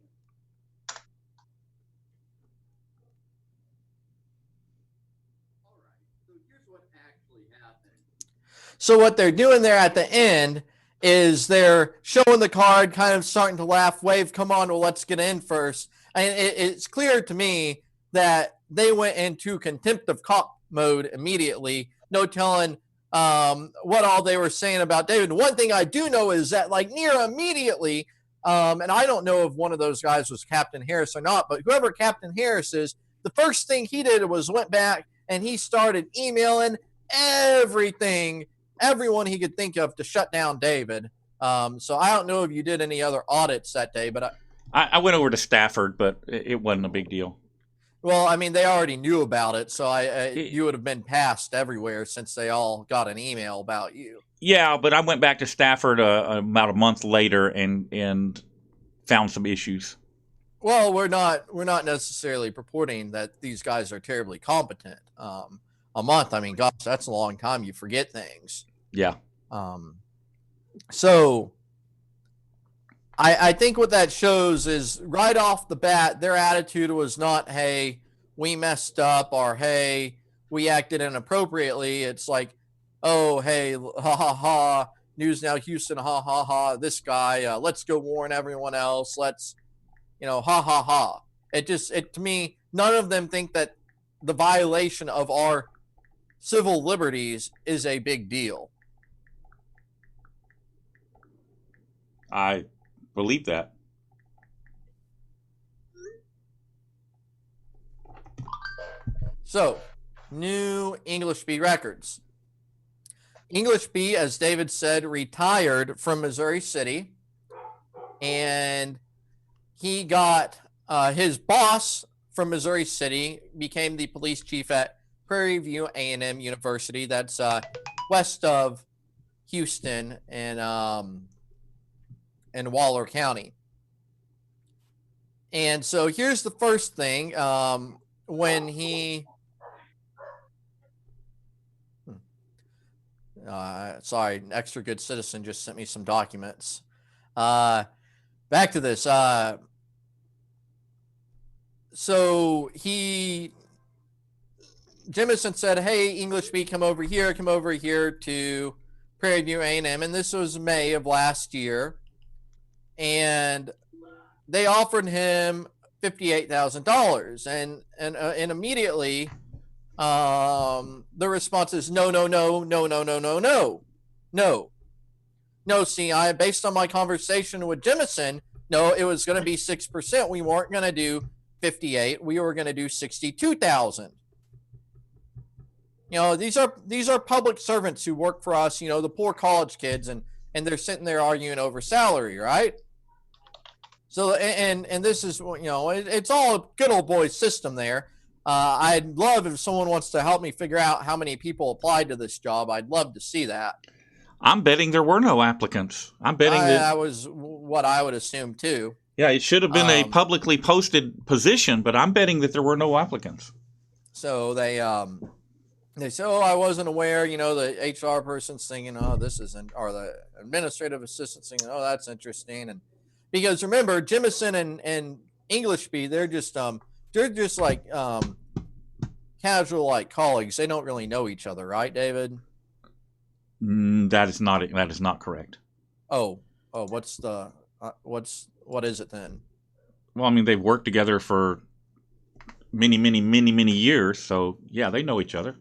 So what they're doing there at the end is they're showing the card, kind of starting to laugh, wave, come on, well, let's get in first. And it's clear to me that they went into contempt of cop mode immediately. No telling what all they were saying about David. One thing I do know is that, like, near immediately, and I don't know if one of those guys was Captain Harris or not, but whoever Captain Harris is, the first thing he did was went back and he started emailing everyone he could think of to shut down David. So I don't know if you did any other audits that day, but I went over to Stafford, but it wasn't a big deal. well, I mean, they already knew about it, so you would have been passed everywhere since they all got an email about you. Yeah, but I went back to Stafford about a month later and found some issues. Well, we're not necessarily purporting that these guys are terribly competent. A month, I mean, gosh, that's a long time. You forget things. Yeah. So I think what that shows is right off the bat, their attitude was not, hey, we messed up, or hey, we acted inappropriately. It's like, oh, hey, ha ha ha, News Now Houston, ha ha ha, this guy, let's go warn everyone else. Let's, ha ha ha. It to me, none of them think that the violation of our civil liberties is a big deal. I believe that. So, new Englishby records. Englishby, as David said, retired from Missouri City, and he got his boss from Missouri City became the police chief at Prairie View A&M University. That's west of Houston and Waller County. And so here's the first thing. When he sorry, an extra good citizen just sent me some documents. Back to this. So Jemison said, hey, Englishby, come over here to Prairie View A&M. And this was May of last year. And they offered him $58,000. And immediately, the response is no. No, see, based on my conversation with Jemison, no, it was going to be 6%. We weren't going to do 58. We were going to do 62,000. These are public servants who work for us, the poor college kids, and they're sitting there arguing over salary, right? So, and this is, it's all a good old boy system there. I'd love if someone wants to help me figure out how many people applied to this job. I'd love to see that. I'm betting there were no applicants. I'm betting that was what I would assume too. Yeah, it should have been a publicly posted position, but I'm betting that there were no applicants. So they say, oh, I wasn't aware. The HR person's thinking, oh, this isn't, or the administrative assistant's thinking, oh, that's interesting. And because remember, Jemison and Englishby, they're just like casual like colleagues. They don't really know each other, right, David? That is not correct. Oh, what is it then? Well, I mean, they've worked together for many years, so yeah, they know each other.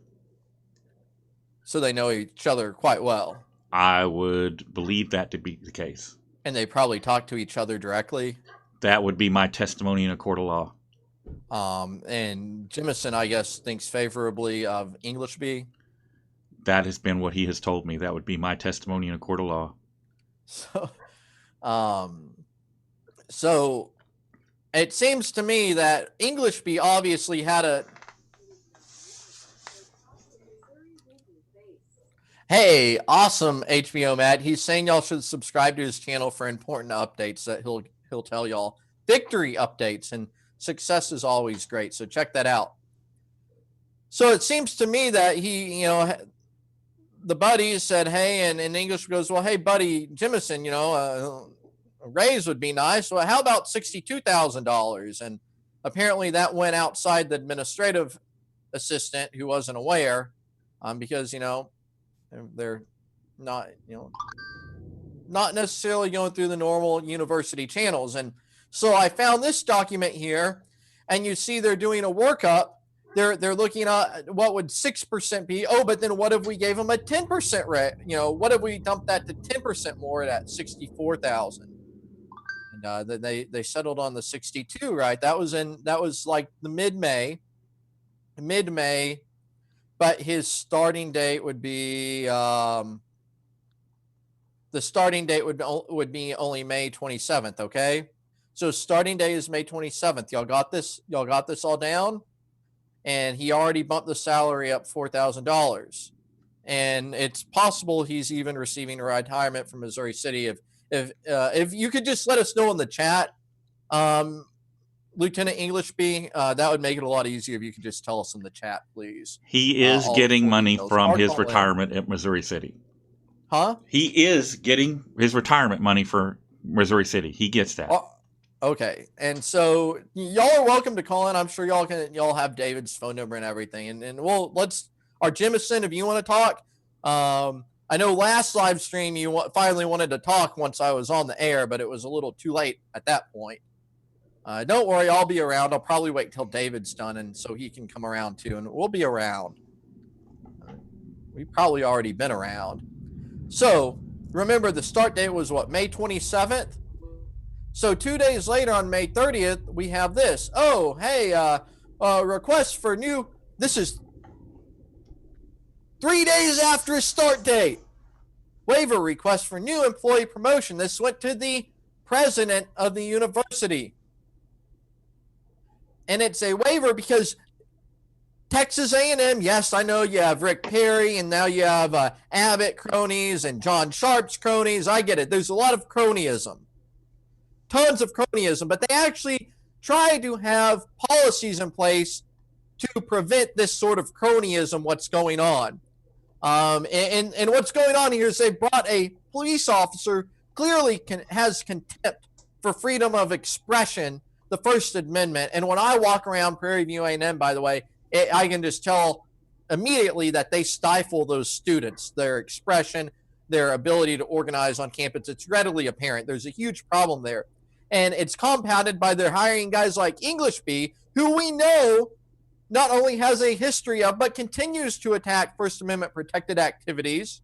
So they know each other quite well. I would believe that to be the case. And they probably talk to each other directly. That would be my testimony in a court of law. And Jemison, I guess, thinks favorably of Englishby. That has been what he has told me. That would be my testimony in a court of law. So it seems to me that Englishby obviously had a... Hey, awesome, HBO Matt. He's saying y'all should subscribe to his channel for important updates that he'll tell y'all. Victory updates, and success is always great. So check that out. So it seems to me that he, the buddies said, hey, and English goes, well, hey, buddy, Jemison, a raise would be nice. Well, how about $62,000? And apparently that went outside the administrative assistant who wasn't aware, because, they're not, not necessarily going through the normal university channels. And so I found this document here, and you see they're doing a workup. They're looking at what would 6% be. Oh, but then what if we gave them a 10% rate? What if we dumped that to 10% more at 64,000? And they settled on the 62, right? That was like the mid-May, but his starting date would be the starting date would be only May 27th. Okay, so starting day is May 27th. Y'all got this all down. And he already bumped the salary up $4,000, and it's possible he's even receiving a retirement from Missouri City. If you could just let us know in the chat, Lieutenant Englishby, that would make it a lot easier if you could just tell us in the chat, please. He is getting money from his retirement at Missouri City. Huh? He is getting his retirement money for Missouri City. He gets that. Okay, and so y'all are welcome to call in. I'm sure y'all have David's phone number and everything, and our Jemison, if you want to talk. I know last live stream you finally wanted to talk once I was on the air, but it was a little too late at that point. Don't worry, I'll be around. I'll probably wait till David's done, and so he can come around too, and we'll be around. We've probably already been around. So remember, the start date was what, May 27th? So 2 days later, on May 30th, we have this. Oh, hey, request for new. This is 3 days after his start date. Waiver request for new employee promotion. This went to the president of the university. And it's a waiver because Texas A&M, yes, I know you have Rick Perry, and now you have Abbott cronies and John Sharp's cronies. I get it. There's a lot of cronyism. Tons of cronyism, but they actually try to have policies in place to prevent this sort of cronyism, what's going on. And what's going on here is they brought a police officer clearly has contempt for freedom of expression, the First Amendment. And when I walk around Prairie View A&M, by the way, I can just tell immediately that they stifle those students, their expression, their ability to organize on campus. It's readily apparent. There's a huge problem there. And it's compounded by their hiring guys like Englishby, who we know not only has a history of, but continues to attack First Amendment protected activities.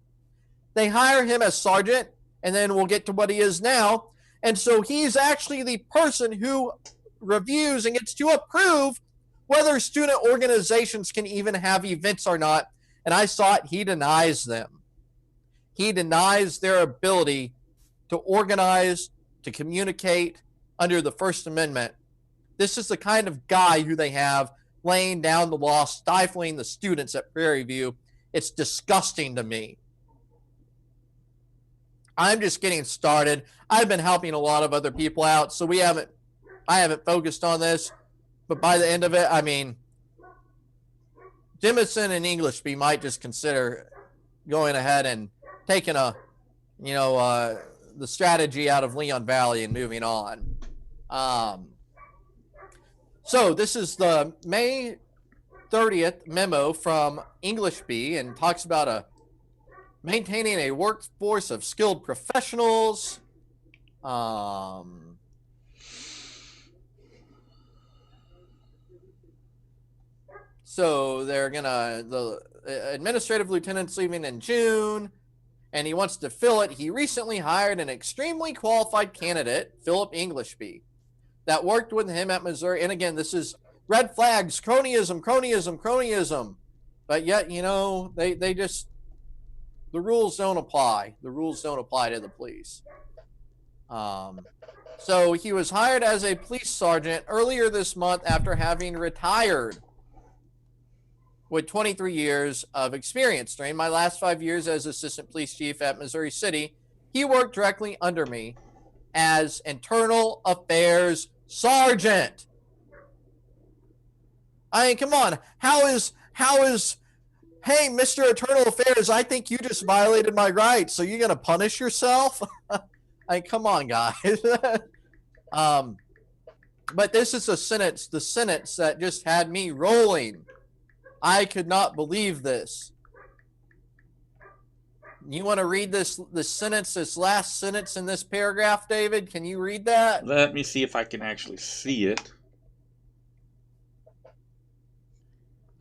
They hire him as sergeant, and then we'll get to what he is now. And so he's actually the person who reviews and gets to approve whether student organizations can even have events or not. And I saw it, he denies them. He denies their ability to organize, to communicate under the First Amendment. This is the kind of guy who they have laying down the law, stifling the students at Prairie View. It's disgusting to me. I'm just getting started. I've been helping a lot of other people out, so I haven't focused on this, but by the end of it, I mean, Jemison and Englishby might just consider going ahead and taking the strategy out of Leon Valley and moving on. So this is the May 30th memo from Englishby, and talks about maintaining a workforce of skilled professionals. So they're the administrative lieutenant's leaving in June, and he wants to fill it. He recently hired an extremely qualified candidate, Philip Englishby, that worked with him at Missouri. And again, this is red flags, cronyism. But yet, they just, the rules don't apply. The rules don't apply to the police. So he was hired as a police sergeant earlier this month after having retired with 23 years of experience. During my last 5 years as assistant police chief at Missouri City, he worked directly under me as internal affairs sergeant. I mean, come on. How is, hey, Mr. Internal Affairs, I think you just violated my rights, so you're going to punish yourself? I mean, come on, guys. But this is the sentence that just had me rolling. I could not believe this. You want to read this sentence, this last sentence in this paragraph, David? Can you read that? Let me see if I can actually see it.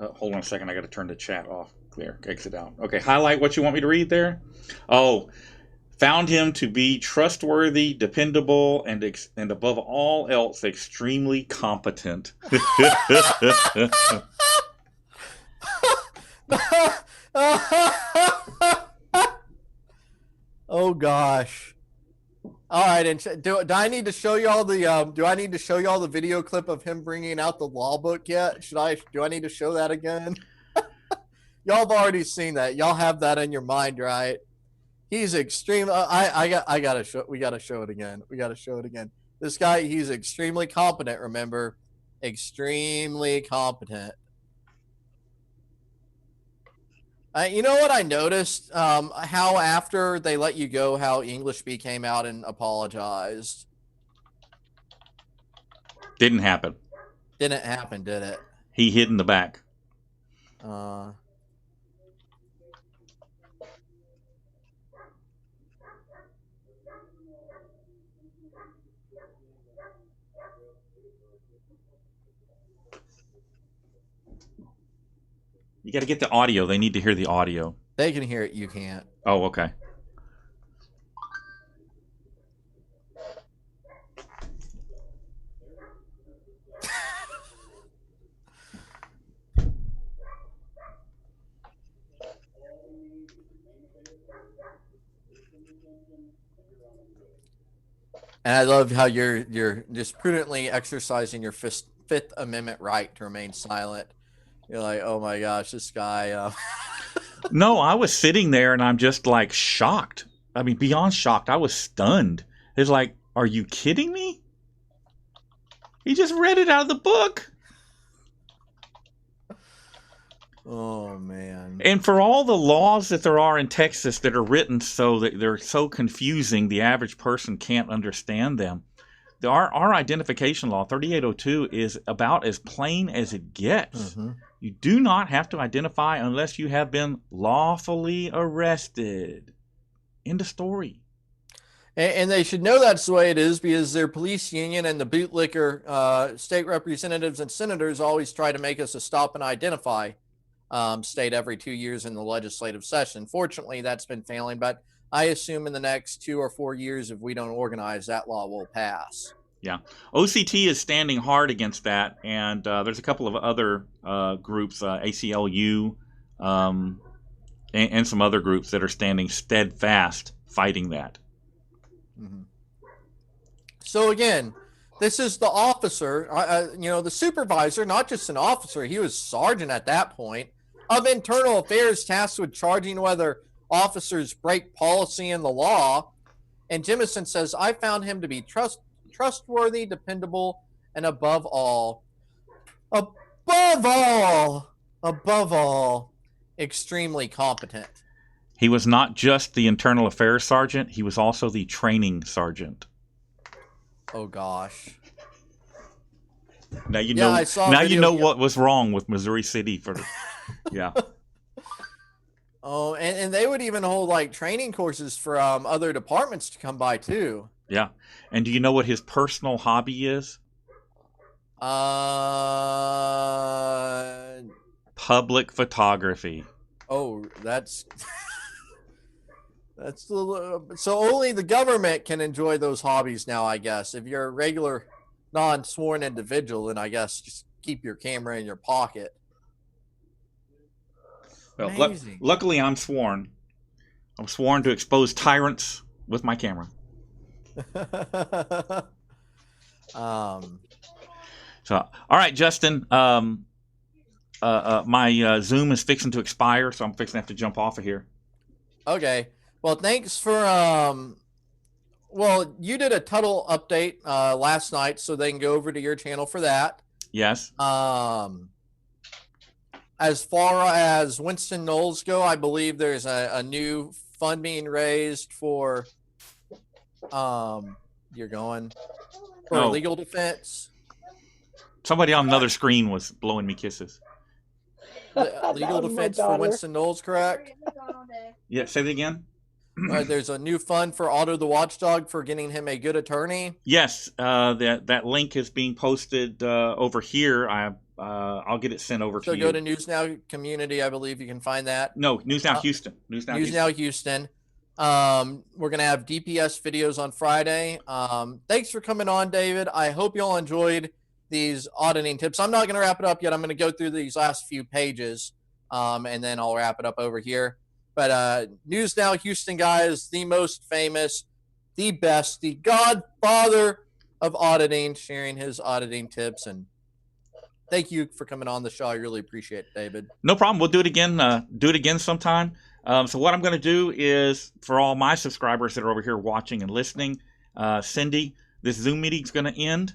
Hold on a second. I got to turn the chat off. Clear. Exit out. Okay. Highlight what you want me to read there. Oh, found him to be trustworthy, dependable, and above all else, extremely competent. Oh gosh. All right, and do I need to show you all the do I need to show you all the video clip of him bringing out the law book yet? Do I need to show that again? Y'all have already seen that. Y'all have that in your mind, right? He's extreme. We gotta show it again. We gotta show it again. This guy, he's extremely competent. Remember, extremely competent. You know what I noticed? How after they let you go, how Englishby came out and apologized. Didn't happen. Didn't happen, did it? He hid in the back. You got to get the audio. They need to hear the audio. They can hear it. You can't. Oh, okay. And I love how you're just prudently exercising your Fifth Amendment right to remain silent. You're like, oh my gosh, this guy. No, I was sitting there and I'm just like shocked. I mean, beyond shocked. I was stunned. It's like, are you kidding me? He just read it out of the book. Oh man. And for all the laws that there are in Texas that are written so that they're so confusing, the average person can't understand them. Our identification law, 3802, is about as plain as it gets. Mm-hmm. You do not have to identify unless you have been lawfully arrested. End of story. And they should know that's the way it is because their police union and the bootlicker state representatives and senators always try to make us a stop and identify state every 2 years in the legislative session. Fortunately, that's been failing, but I assume in the next 2 or 4 years, if we don't organize, that law will pass. Yeah. OCT is standing hard against that, and there's a couple of other groups, ACLU, and some other groups that are standing steadfast fighting that. Mm-hmm. So again, this is the officer, the supervisor, not just an officer, he was sergeant at that point, of internal affairs tasked with charging whether officers break policy and the law. And Jimison says, I found him to be trustworthy, dependable, and above all, extremely competent. He was not just the internal affairs sergeant, he was also the training sergeant. Oh gosh. Now you know. Now you know what was wrong with Missouri City yeah. Oh, and they would even hold like training courses for other departments to come by too. Yeah. And do you know what his personal hobby is? Public photography. Oh, that's so only the government can enjoy those hobbies now, I guess. If you're a regular non-sworn individual, then I guess just keep your camera in your pocket. Well, luckily I'm sworn. I'm sworn to expose tyrants with my camera. So, all right, Justin. My Zoom is fixing to expire, so I'm fixing to have to jump off of here. Okay. Well, thanks for well, you did a Tuttle update last night, so they can go over to your channel for that. Yes. As far as Winston Knowles go, I believe there's a new fund being raised for legal defense. Somebody on another screen was blowing me kisses. Legal defense for Winston Knowles, correct? Yeah, say it again. There's a new fund for Otto the Watchdog for getting him a good attorney. Yes, that link is being posted over here. I'll get it sent over So to you. go to News Now Community. I believe you can find that. No, News Now Houston. News Now Houston. We're going to have DPS videos on Friday. Thanks for coming on, David. I hope you all enjoyed these auditing tips. I'm not going to wrap it up yet. I'm going to go through these last few pages, and then I'll wrap it up over here. But News Now Houston, guys, the most famous, the best, the godfather of auditing, sharing his auditing tips. And thank you for coming on the show. I really appreciate it, David. No problem. We'll do it again. Do it again sometime. So what I'm going to do is, for all my subscribers that are over here watching and listening, Cindy, this Zoom meeting is going to end.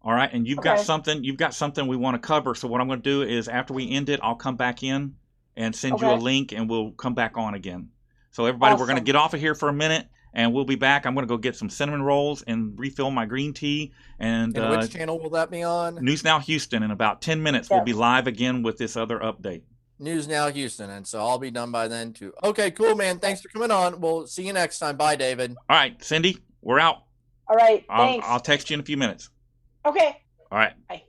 All right, and you've got something we want to cover. So what I'm going to do is, after we end it, I'll come back in and send you a link, and we'll come back on again. So everybody, we're going to get off of here for a minute, and we'll be back. I'm going to go get some cinnamon rolls and refill my green tea. And which channel will that be on? News Now Houston. In about 10 minutes, we'll be live again with this other update. News Now Houston, and so I'll be done by then too. Okay, cool, man. Thanks for coming on. We'll see you next time. Bye, David. All right, Cindy, we're out. All right, thanks. I'll text you in a few minutes. Okay. All right. Bye.